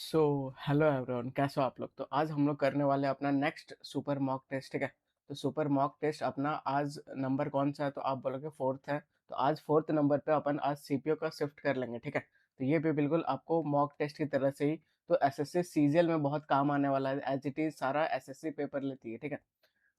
So hello everyone, कैसे हो आप लोग। तो आज हम लोग करने वाले हैं अपना नेक्स्ट सुपर मॉक टेस्ट। ठीक है। तो सुपर मॉक टेस्ट अपना आज नंबर कौन सा है, तो आप बोलोगे फोर्थ है। तो आज फोर्थ नंबर पे अपन आज सीपीयू का शिफ्ट कर लेंगे। ठीक है। तो ये भी बिल्कुल आपको मॉक टेस्ट की तरह से ही तो एसएससी सीजीएल में बहुत काम आने वाला है, एज इट इज सारा एसएससी पेपर लेती है। ठीक है।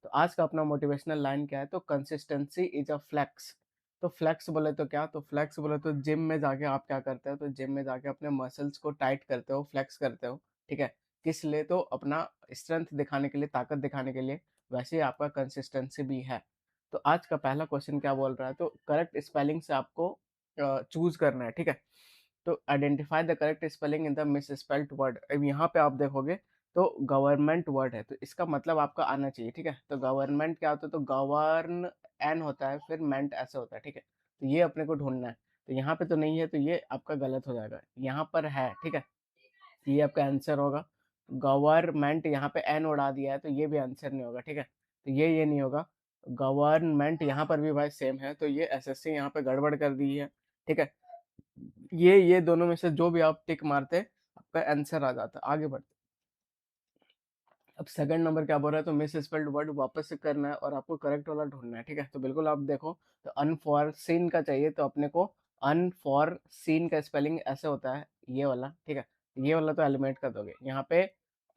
तो आज का अपना मोटिवेशनल लाइन क्या है, तो कंसिस्टेंसी इज अ फ्लेक्स। तो फ्लेक्स बोले तो क्या, तो फ्लेक्स बोले तो जिम में जाके आप क्या करते हो, तो जिम में जाके अपने मसल्स को टाइट करते हो, फ्लेक्स करते हो। ठीक है। किस लिए, तो अपना स्ट्रेंथ दिखाने के लिए, ताकत दिखाने के लिए। वैसे ही आपका कंसिस्टेंसी भी है। तो आज का पहला क्वेश्चन क्या बोल रहा है, तो करेक्ट स्पेलिंग से आपको चूज करना है। ठीक है। तो identify the correct spelling in the miss spelled word. अब यहाँ पे आप देखोगे तो गवर्नमेंट वर्ड है, तो इसका मतलब आपका आना चाहिए। ठीक है। तो गवर्नमेंट क्या होता है, तो गवर्न एन होता है, फिर मेंट ऐसे होता है। ठीक है। तो ये अपने को ढूंढना है। तो यहाँ पे तो नहीं है, तो ये आपका गलत हो जाएगा। यहाँ पर है। ठीक है। ये आपका आंसर होगा। गवर्नमेंट यहाँ पे एन उड़ा दिया है, तो ये भी आंसर नहीं होगा। ठीक है। तो ये नहीं होगा। गवर्नमेंट यहाँ पर भी भाई सेम है, तो ये एसएससी यहाँ पे गड़बड़ कर दी है। ठीक है। ये दोनों में से जो भी आप टिक मारते आपका आंसर आ जाता। आगे बढ़ते। अब सेकंड नंबर क्या बोल रहा है, तो मिस स्पेल्ड वर्ड वापस से करना है और आपको करेक्ट वाला ढूंढना है। ठीक है। तो बिल्कुल आप देखो, तो अनफॉरसीन का चाहिए, तो अपने को अनफॉरसीन का स्पेलिंग ऐसे होता है, ये वाला। ठीक है। ये वाला तो एलिमिनेट कर दोगे। यहाँ पे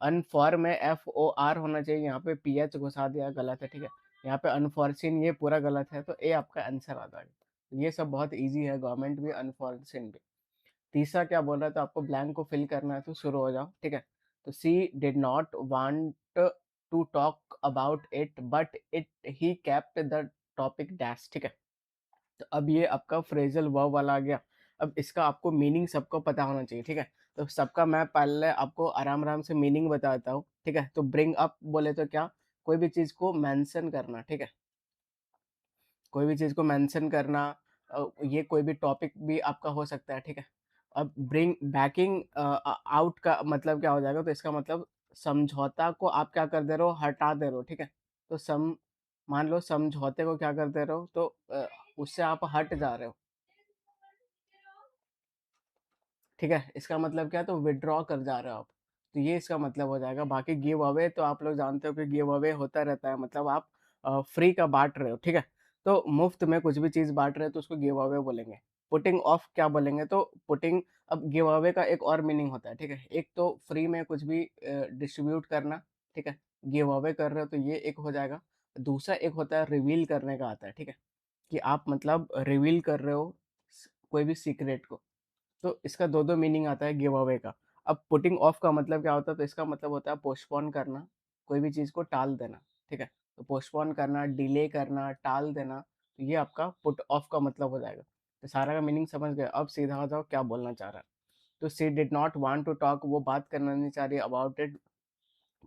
अनफॉर में FOR होना चाहिए, यहाँ पे PH घुसा दिया, गलत है। ठीक है। यहाँ पे अनफॉरसीन ये पूरा गलत है, तो ए आपका आंसर आ जाएगा। ये सब बहुत ईजी है, गवर्नमेंट भी अनफॉरसीन भी। तीसरा क्या बोल रहा है, तो आपको ब्लैंक को फिल करना है, तो शुरू हो जाओ। ठीक है। तो she did not want to talk about it but it he kept the topic dash. ठीक है। तो अब ये आपका फ्रेजल वर्ब वाला आ गया। अब इसका आपको मीनिंग सबको पता होना चाहिए। ठीक है। तो सबका मैं पहले आपको आराम आराम से मीनिंग बताता हूँ। ठीक है। तो ब्रिंग अप बोले तो क्या, कोई भी चीज को मेंशन करना। ठीक है। कोई भी चीज को मेंशन करना। ये कोई भी टॉपिक भी आपका हो सकता है। ठीक है। अब ब्रिंग बैकिंग आउट का मतलब क्या हो जाएगा, तो इसका मतलब समझौता को आप क्या कर दे रहे हो, हटा दे रहे हो। ठीक है। तो मान लो समझौते को क्या कर दे रहे हो, तो उससे आप हट जा रहे हो। ठीक है। इसका मतलब क्या है, तो विड्रॉ कर जा रहे हो आप। तो ये इसका मतलब हो जाएगा। बाकी गिव अवे तो आप लोग जानते हो कि गिव अवे होता रहता है, मतलब आप फ्री का बांट रहे हो। ठीक है। तो मुफ्त में कुछ भी चीज बांट रहे हो, तो उसको गिव अवे बोलेंगे। पुटिंग ऑफ क्या बोलेंगे, तो पुटिंग, अब गिव अवे का एक और मीनिंग होता है। ठीक है। एक तो फ्री में कुछ भी डिस्ट्रीब्यूट करना। ठीक है। गिव अवे कर रहे हो, तो ये एक हो जाएगा। दूसरा एक होता है रिवील करने का आता है। ठीक है। कि आप मतलब रिवील कर रहे हो कोई भी सीक्रेट को। तो इसका दो दो मीनिंग आता है गिव अवे का। अब पुटिंग ऑफ का मतलब क्या होता है, तो इसका मतलब होता है पोस्टपोन करना, कोई भी चीज को टाल देना। ठीक है। तो पोस्टपोन करना, डिले करना, टाल देना, तो ये आपका पुट ऑफ का मतलब हो जाएगा। तो सारा का मीनिंग समझ गए। अब सीधा आ जाओ क्या बोलना चाह रहा है। तो she did not want to talk, वो बात करना नहीं चाह रही about it,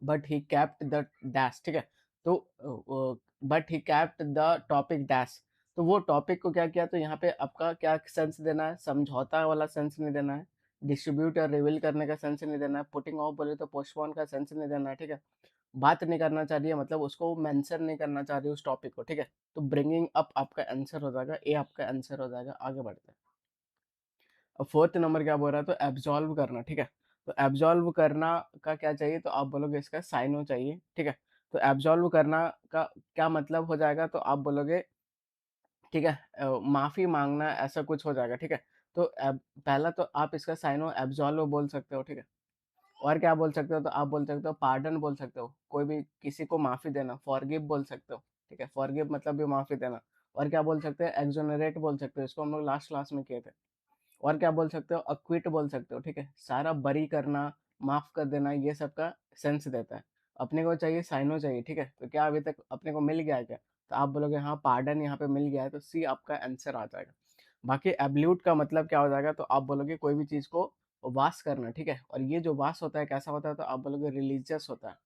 but he kept the dash. ठीक है। तो but he kept the topic dash. तो वो टॉपिक को क्या किया, तो यहाँ पे आपका क्या सेंस देना है, समझौता वाला सेंस नहीं देना है। डिस्ट्रीब्यूट और रिवील करने का सेंस नहीं देना है। पुटिंग ऑफ बोले तो पोस्टपोन का सेंस नहीं देना है। ठीक है। बात नहीं करना चाह रही है, मतलब उसको मेंशन नहीं करना चाह रही है उस टॉपिक को। ठीक है। तो ब्रिंगिंग अप आपका आंसर हो जाएगा, ए आपका आंसर हो जाएगा। आगे बढ़ते हैं। अब फोर्थ नंबर क्या बोल रहा है, तो एब्जॉल्व करना। ठीक है। तो एब्जॉल्व करना का क्या चाहिए, तो आप बोलोगे इसका साइनो चाहिए। ठीक है। तो एब्जॉल्व करना का क्या मतलब हो जाएगा, तो आप बोलोगे, ठीक है, माफी मांगना ऐसा कुछ हो जाएगा। ठीक है। तो पहला तो आप इसका साइनो एब्जॉल्व बोल सकते हो। ठीक है। और क्या बोल सकते हो, तो आप बोल सकते हो पार्डन बोल सकते हो, कोई भी किसी को माफी देना, फॉरगिव बोल सकते हो। ठीक है। फॉरगिव मतलब भी माफी देना। और क्या बोल सकते हो, एक्सोनरेट बोल सकते हो, इसको हम लोग लास्ट क्लास में किए थे। और क्या बोल सकते हो, अक्विट बोल सकते हो। ठीक है। सारा बरी करना, माफ कर देना, ये सब का सेंस देता है। अपने को चाहिए साइनो चाहिए। ठीक है। तो क्या अभी तक अपने को मिल गया है क्या, तो आप बोलोगे हाँ पार्डन यहाँ पे मिल गया है, तो सी आपका आंसर आ जाएगा। बाकी एब्ल्यूट का मतलब क्या हो जाएगा, तो आप बोलोगे कोई भी चीज को वास करना। ठीक है। और ये जो वास होता है कैसा होता है, तो आप बोलोगे रिलीजियस होता है,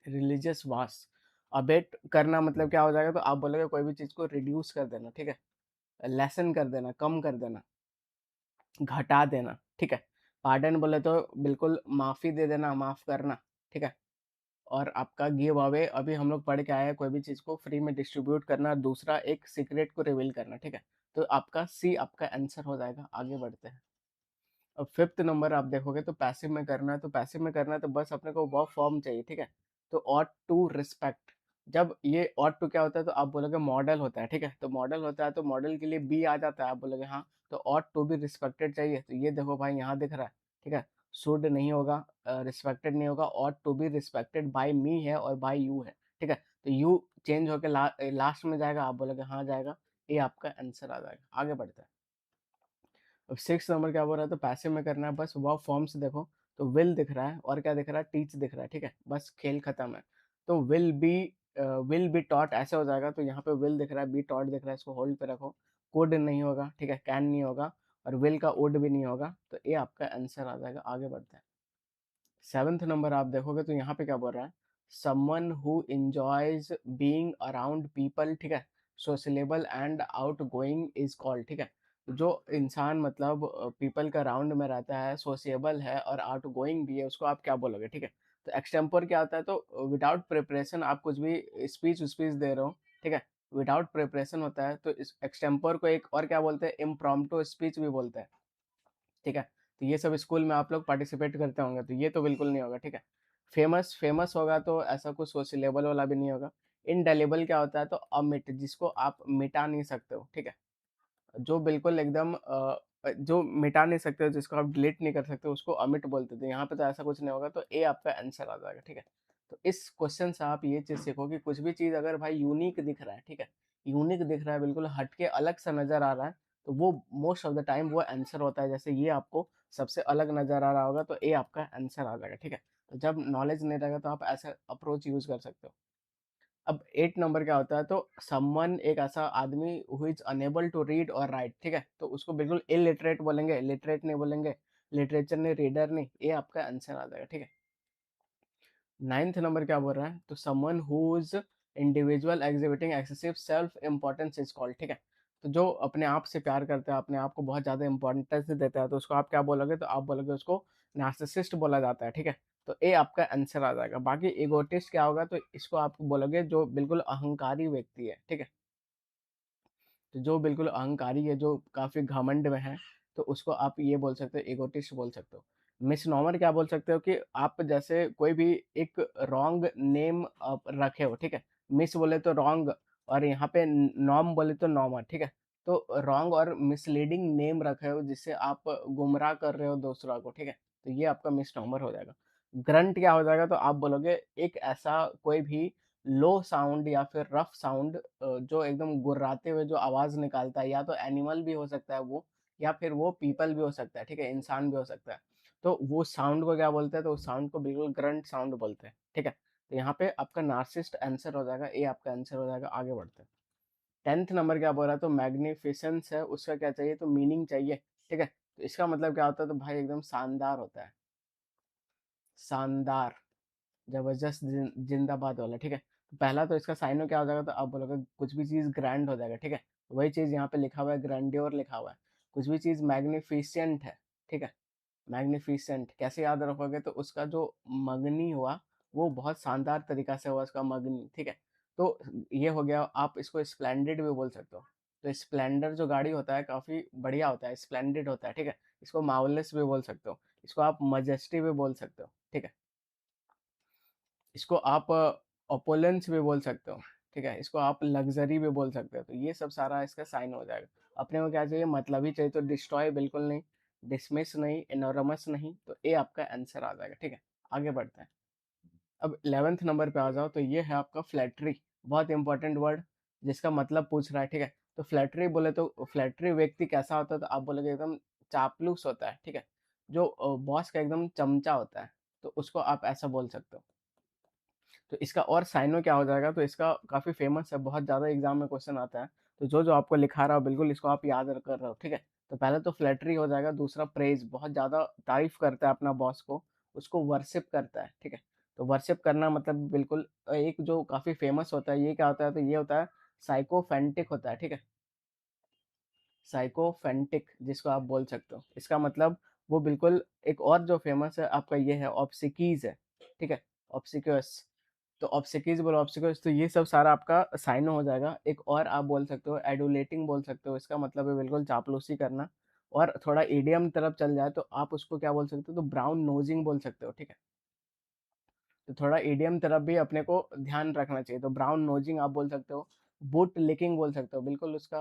रिलीजियस वास। अबेट करना मतलब क्या हो जाएगा, तो आप बोलोगे कोई भी चीज को रिड्यूस कर देना। ठीक है। लेसन कर देना, कम कर देना, घटा देना। ठीक है। पार्डन बोले तो बिल्कुल माफी दे देना, माफ करना। ठीक है। और आपका गिव अवे अभी हम लोग पढ़ के आए हैं, कोई भी चीज को फ्री में डिस्ट्रीब्यूट करना, दूसरा एक सीक्रेट को रिवील करना। ठीक है। तो आपका सी आपका आंसर हो जाएगा। आगे बढ़ते हैं। अब फिफ्थ नंबर आप देखोगे तो पैसिव में करना है, तो पैसिव में करना है तो बस अपने को वर्ब फॉर्म चाहिए, ठीक है? तो ऑट टू रिस्पेक्ट, जब ये ऑट टू क्या होता है तो आप बोलोगे मॉडल होता है, ठीक है? तो मॉडल होता है तो मॉडल के लिए बी आ जाता है, आप बोलोगे हाँ, तो ऑट टू बी रिस्पेक्टेड चाहिए, तो ये देखो भाई यहाँ दिख रहा है, ठीक है? शुड नहीं होगा, रिस्पेक्टेड नहीं होगा, ought to be respected by me है और बाय यू है, ठीक है? तो यू चेंज होकर लास्ट में जाएगा, आप बोलोगे हाँ जाएगा, ये आपका आंसर आ जाएगा। आगे बढ़ते हैं। अब सिक्स नंबर क्या बोल रहा है, तो पैसिव में करना है, बस वर्ब फॉर्म्स देखो, तो विल दिख रहा है और क्या दिख रहा है, टीच दिख रहा है, ठीक है? बस खेल खत्म है। तो विल बी टॉट ऐसे हो जाएगा, तो यहाँ पे विल दिख रहा है, बी टॉट दिख रहा है, इसको होल्ड पे रखो। कुड नहीं होगा, ठीक है? कैन नहीं होगा, और विल का वुड भी नहीं होगा, तो ये आपका आंसर आ जाएगा। आगे बढ़ते हैं। सेवन्थ नंबर आप देखोगे तो यहाँ पे क्या बोल रहा है, someone who enjoys being around people, ठीक है? Sociable and out going is called, ठीक है? जो इंसान मतलब पीपल का राउंड में रहता है, सोशिएबल है और आउट गोइंग भी है, उसको आप क्या बोलोगे, ठीक है? तो एक्सटेम्पोर क्या होता है, तो विदाउट प्रिपरेशन आप कुछ भी स्पीच स्पीच दे रहे हो, ठीक है? विदाउट प्रिपरेशन होता है, तो इस एक्सटेम्पोर को एक और क्या बोलते हैं, इम्प्रॉम्प्टू स्पीच भी बोलते हैं, ठीक है? तो ये सब स्कूल में आप लोग पार्टिसिपेट करते होंगे, तो ये तो बिल्कुल नहीं होगा, ठीक है? फेमस फेमस होगा तो ऐसा कुछ सोशल लेवल वाला भी नहीं होगा। इनडेलेबल क्या होता है, तो अमिट, जिसको आप मिटा नहीं सकते हो, ठीक है? जो बिल्कुल एकदम जो मिटा नहीं सकते हो, जिसको आप डिलीट नहीं कर सकते, उसको अमिट बोलते थे। यहाँ पे तो ऐसा कुछ नहीं होगा, तो ए आपका आंसर आ जाएगा, ठीक है? तो इस क्वेश्चन से आप ये चीज़ सीखो कि कुछ भी चीज़ अगर भाई यूनिक दिख रहा है, ठीक है? यूनिक दिख रहा है, बिल्कुल हटके अलग सा नज़र आ रहा है, तो वो मोस्ट ऑफ द टाइम वो आंसर होता है। जैसे ये आपको सबसे अलग नज़र आ रहा होगा, तो ए आपका आंसर आ जाएगा, ठीक है? तो जब नॉलेज नहीं रहेगा तो आप ऐसा अप्रोच यूज़ कर सकते हो। अब 8 नंबर क्या होता है, तो समवन एक ऐसा आदमी who is unable to read और राइट, ठीक है? तो उसको बिल्कुल इलिटरेट बोलेंगे, लिटरेट नहीं बोलेंगे, लिटरेचर नहीं, रीडर नहीं, ये आपका आंसर आ जाएगा, ठीक है? नाइन्थ नंबर क्या बोल रहा है, तो someone who is individual exhibiting excessive self importance is called, ठीक है? तो जो अपने आप से प्यार करता है, अपने आप को बहुत ज्यादा इंपॉर्टेंस देता है, तो उसको आप क्या बोलोगे, तो आप बोलोगे उसको नार्सिसिस्ट बोला जाता है, ठीक है? तो ए आपका आंसर आ जाएगा। बाकी इगोटिस्ट क्या होगा, तो इसको आप बोलोगे जो बिल्कुल अहंकारी व्यक्ति है, ठीक है? तो जो बिल्कुल अहंकारी है, जो काफ़ी घमंड में है, तो उसको आप ये बोल सकते हो, इगोटिस्ट बोल सकते हो। मिसनॉमर क्या बोल सकते हो, कि आप जैसे कोई भी एक रॉन्ग नेम आप रखे हो, ठीक है? मिस बोले तो रॉन्ग, और यहाँ पे नॉम बोले तो नॉमर, ठीक है? तो रॉन्ग और मिसलीडिंग नेम रखे हो, जिससे आप गुमराह कर रहे हो दूसरा को, ठीक है? तो ये आपका मिसनॉमर हो जाएगा। ग्रंट क्या हो जाएगा, तो आप बोलोगे एक ऐसा कोई भी लो साउंड या फिर रफ साउंड, जो एकदम गुर्राते हुए जो आवाज़ निकालता है, या तो एनिमल भी हो सकता है वो, या फिर वो पीपल भी हो सकता है, ठीक है? इंसान भी हो सकता है। तो वो साउंड को क्या बोलते हैं, तो उस साउंड को बिल्कुल ग्रंट साउंड बोलते हैं, ठीक है? तो यहाँ पे आपका नार्सिसिस्ट आंसर हो जाएगा, ये आपका आंसर हो जाएगा। आगे बढ़ते हैं। 10th नंबर क्या बोल रहा है, तो मैग्निफिसेंस है, उसका क्या चाहिए, तो मीनिंग चाहिए, ठीक है? तो इसका मतलब क्या होता है, तो भाई एकदम शानदार होता है, शानदार, जबरदस्त, जिंदाबाद वाला, ठीक है? तो पहला तो इसका साइनो क्या हो जाएगा, तो आप बोलोगे कुछ भी चीज़ ग्रैंड हो जाएगा, ठीक है? तो वही चीज़ यहाँ पे लिखा हुआ है, ग्रैंडियोर लिखा हुआ है। कुछ भी चीज़ मैग्निफिसेंट है, ठीक है? मैग्निफिसेंट कैसे याद रखोगे, तो उसका जो मगनी हुआ, वो बहुत शानदार तरीका से हुआ, उसका मगनी, ठीक है? तो ये हो गया। आप इसको स्प्लेंडिड भी बोल सकते हो। तो स्प्लेंडर जो गाड़ी होता है काफ़ी बढ़िया होता है, स्प्लेंडिड होता है, ठीक है? इसको मार्वलेस भी बोल सकते हो, इसको आप मजेस्टी भी बोल सकते हो, ठीक है? इसको आप ओपुलेंस भी बोल सकते हो, ठीक है? इसको आप लग्ज़री भी बोल सकते हो। तो ये सब सारा इसका साइन हो जाएगा। अपने को क्या चाहिए, मतलब ही चाहिए, तो डिस्ट्रॉय बिल्कुल नहीं, डिसमिस नहीं, एनोरमस नहीं, तो ये आपका आंसर आ जाएगा, ठीक है? आगे बढ़ते हैं। अब 11th नंबर पे आ जाओ, तो ये है आपका फ्लैटरी, बहुत इंपॉर्टेंट वर्ड, जिसका मतलब पूछ रहा है, ठीक है? तो फ्लैटरी बोले तो फ्लैटरी व्यक्ति कैसा होता है, तो आप बोलोगे एकदम चापलूस होता है, ठीक है? जो बॉस का एकदम चमचा होता है, तो उसको आप ऐसा बोल सकते हो। तो इसका और साइनो क्या हो जाएगा, तो इसका काफ़ी फेमस है, बहुत ज़्यादा एग्जाम में क्वेश्चन आता है। तो जो जो आपको लिखा रहा हो बिल्कुल इसको आप याद कर रहे हो, ठीक है? तो पहले तो फ्लैटरी हो जाएगा, दूसरा प्रेज, बहुत ज़्यादा तारीफ करता है अपना बॉस को, उसको वर्शिप करता है, ठीक है? तो वर्शिप करना मतलब बिल्कुल एक जो काफ़ी फेमस होता है, ये क्या होता है, तो ये होता है साइकोफेंटिक होता है, ठीक है? साइकोफेंटिक, जिसको आप बोल सकते हो, इसका मतलब वो बिल्कुल। एक और जो फेमस है आपका ये है ऑब्सिकीज है, ठीक है? ऑब्सिक्यूस, तो ऑब्सिकीज बोलो, ऑब्सिक्यूस, तो ये सब सारा आपका साइन हो जाएगा। एक और आप बोल सकते हो एडुलेटिंग बोल सकते हो, इसका मतलब है बिल्कुल चापलूसी करना। और थोड़ा ईडियम तरफ चल जाए तो आप उसको क्या बोल सकते हो, तो ब्राउन नोजिंग बोल सकते हो, ठीक है। तो थोड़ा ईडियम तरफ भी अपने को ध्यान रखना चाहिए, तो ब्राउन नोजिंग आप बोल सकते हो। बूट लिकिंग बोल सकते हो, बिल्कुल उसका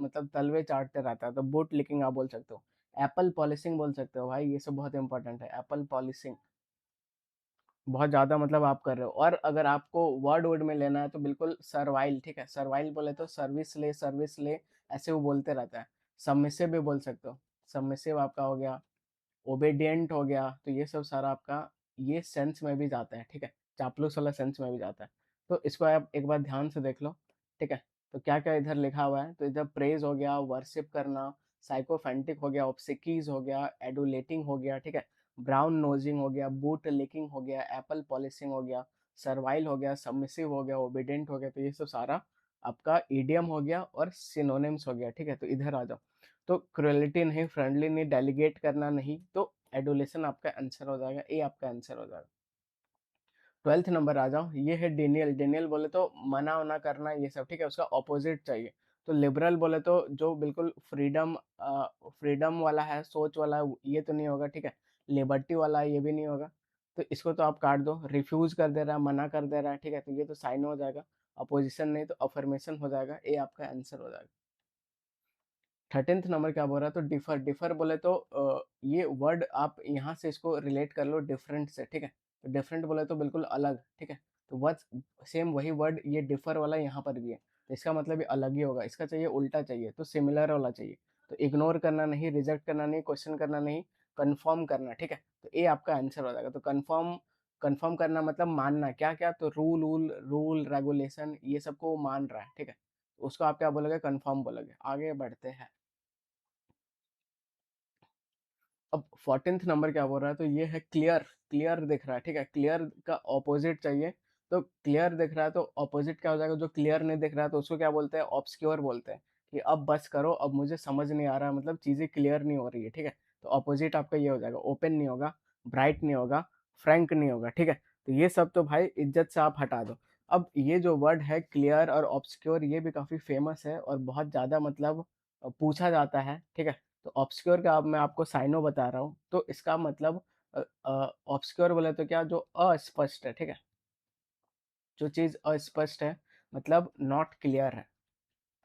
मतलब तलवे चाटते रहता है, तो बूट लिकिंग आप बोल सकते हो। एप्पल पॉलिशिंग बोल सकते हो भाई, ये सब बहुत इंपॉर्टेंट है, एप्पल पॉलिशिंग बहुत ज़्यादा मतलब आप कर रहे हो। और अगर आपको वर्ड वर्ड में लेना है तो बिल्कुल सर्वाइल, ठीक है। सर्वाइल बोले तो सर्विस ले, ऐसे वो बोलते रहता है। सबमिसिव भी बोल सकते हो, सबमिसिव आपका हो गया। ओबेडिएंट हो गया, तो ये सब सारा आपका ये सेंस में भी जाता है, ठीक है। चापलूस वाला सेंस में भी जाता है। तो इसको आप एक बार ध्यान से देख लो, ठीक है। तो क्या क्या इधर लिखा हुआ है, तो इधर प्रेज हो गया, वर्शिप करना, साइकोफेंटिक हो गया, ऑब्सिकीज हो गया, एडुलेटिंग हो गया, ठीक है। ब्राउन नोजिंग हो गया, बूट लिकिंग हो गया, एप्पल पॉलिशिंग हो गया, सर्वाइल हो गया, सबमिसिव हो गया, ओबीडेंट हो गया। तो ये सब सारा आपका ईडियम हो गया और सिनोनिम्स हो गया, ठीक है। तो इधर आ जाओ, तो क्रुएलिटी नहीं, फ्रेंडली नहीं, डेलीगेट करना नहीं, तो एडुलेशन आपका आंसर हो जाएगा, ए आपका आंसर हो जाएगा। 12th नंबर आ जाओ, ये है डेनियल। डेनियल बोले तो मना वना करना ये सब, ठीक है। उसका ऑपोजिट चाहिए, तो लिबरल बोले तो जो बिल्कुल फ्रीडम फ्रीडम वाला है, सोच वाला है, ये तो नहीं होगा, ठीक है। लिबर्टी वाला है, ये भी नहीं होगा। तो इसको तो आप काट दो, रिफ्यूज कर दे रहा है, मना कर दे रहा है, ठीक है। तो ये तो साइन हो जाएगा। अपोजिशन नहीं तो अफर्मेशन हो जाएगा, ए आपका आंसर हो जाएगा। 13th नंबर क्या बोल रहा है, तो डिफर। डिफर बोले तो ये वर्ड आप यहाँ से इसको रिलेट कर लो डिफरेंट से, ठीक है। तो डिफरेंट बोले तो बिल्कुल अलग, ठीक है। तो वह सेम वही वर्ड ये डिफर वाला यहाँ पर भी है, तो इसका मतलब ये अलग ही होगा। इसका चाहिए उल्टा चाहिए, तो सिमिलर वाला चाहिए। तो इग्नोर करना नहीं, रिजेक्ट करना नहीं, क्वेश्चन करना नहीं, कन्फर्म करना, ठीक है। तो ये आपका आंसर हो जाएगा। तो कन्फर्म, कन्फर्म करना मतलब मानना, क्या क्या, तो रूल वूल रूल रेगुलेशन ये सबको वो मान रहा है, ठीक है। तो उसको आप क्या बोलोगे, कन्फर्म बोलोगे। आगे बढ़ते हैं। अब 14th नंबर क्या बोल रहा है, तो ये है क्लियर। क्लियर दिख रहा है, ठीक है। क्लियर का ऑपोजिट चाहिए, तो क्लियर दिख रहा है तो ऑपोजिट क्या हो जाएगा, जो क्लियर नहीं दिख रहा है तो उसको क्या बोलते हैं, ऑब्सक्योर बोलते हैं। कि अब बस करो, अब मुझे समझ नहीं आ रहा, मतलब चीज़ें क्लियर नहीं हो रही है, ठीक है। तो ऑपोजिट आपका ये हो जाएगा, ओपन नहीं होगा, ब्राइट नहीं होगा, फ्रैंक नहीं होगा, ठीक है। तो ये सब तो भाई इज्जत से आप हटा दो। अब ये जो वर्ड है क्लियर और ऑब्सक्योर, ये भी काफ़ी फेमस है और बहुत ज़्यादा मतलब पूछा जाता है, ठीक है। तो ऑब्सक्योर का अब मैं आपको साइनो बता रहा हूँ, तो इसका मतलब ऑब्सक्योर बोले तो क्या, जो अस्पष्ट है, ठीक है। जो चीज़ अस्पष्ट है मतलब नॉट क्लियर है।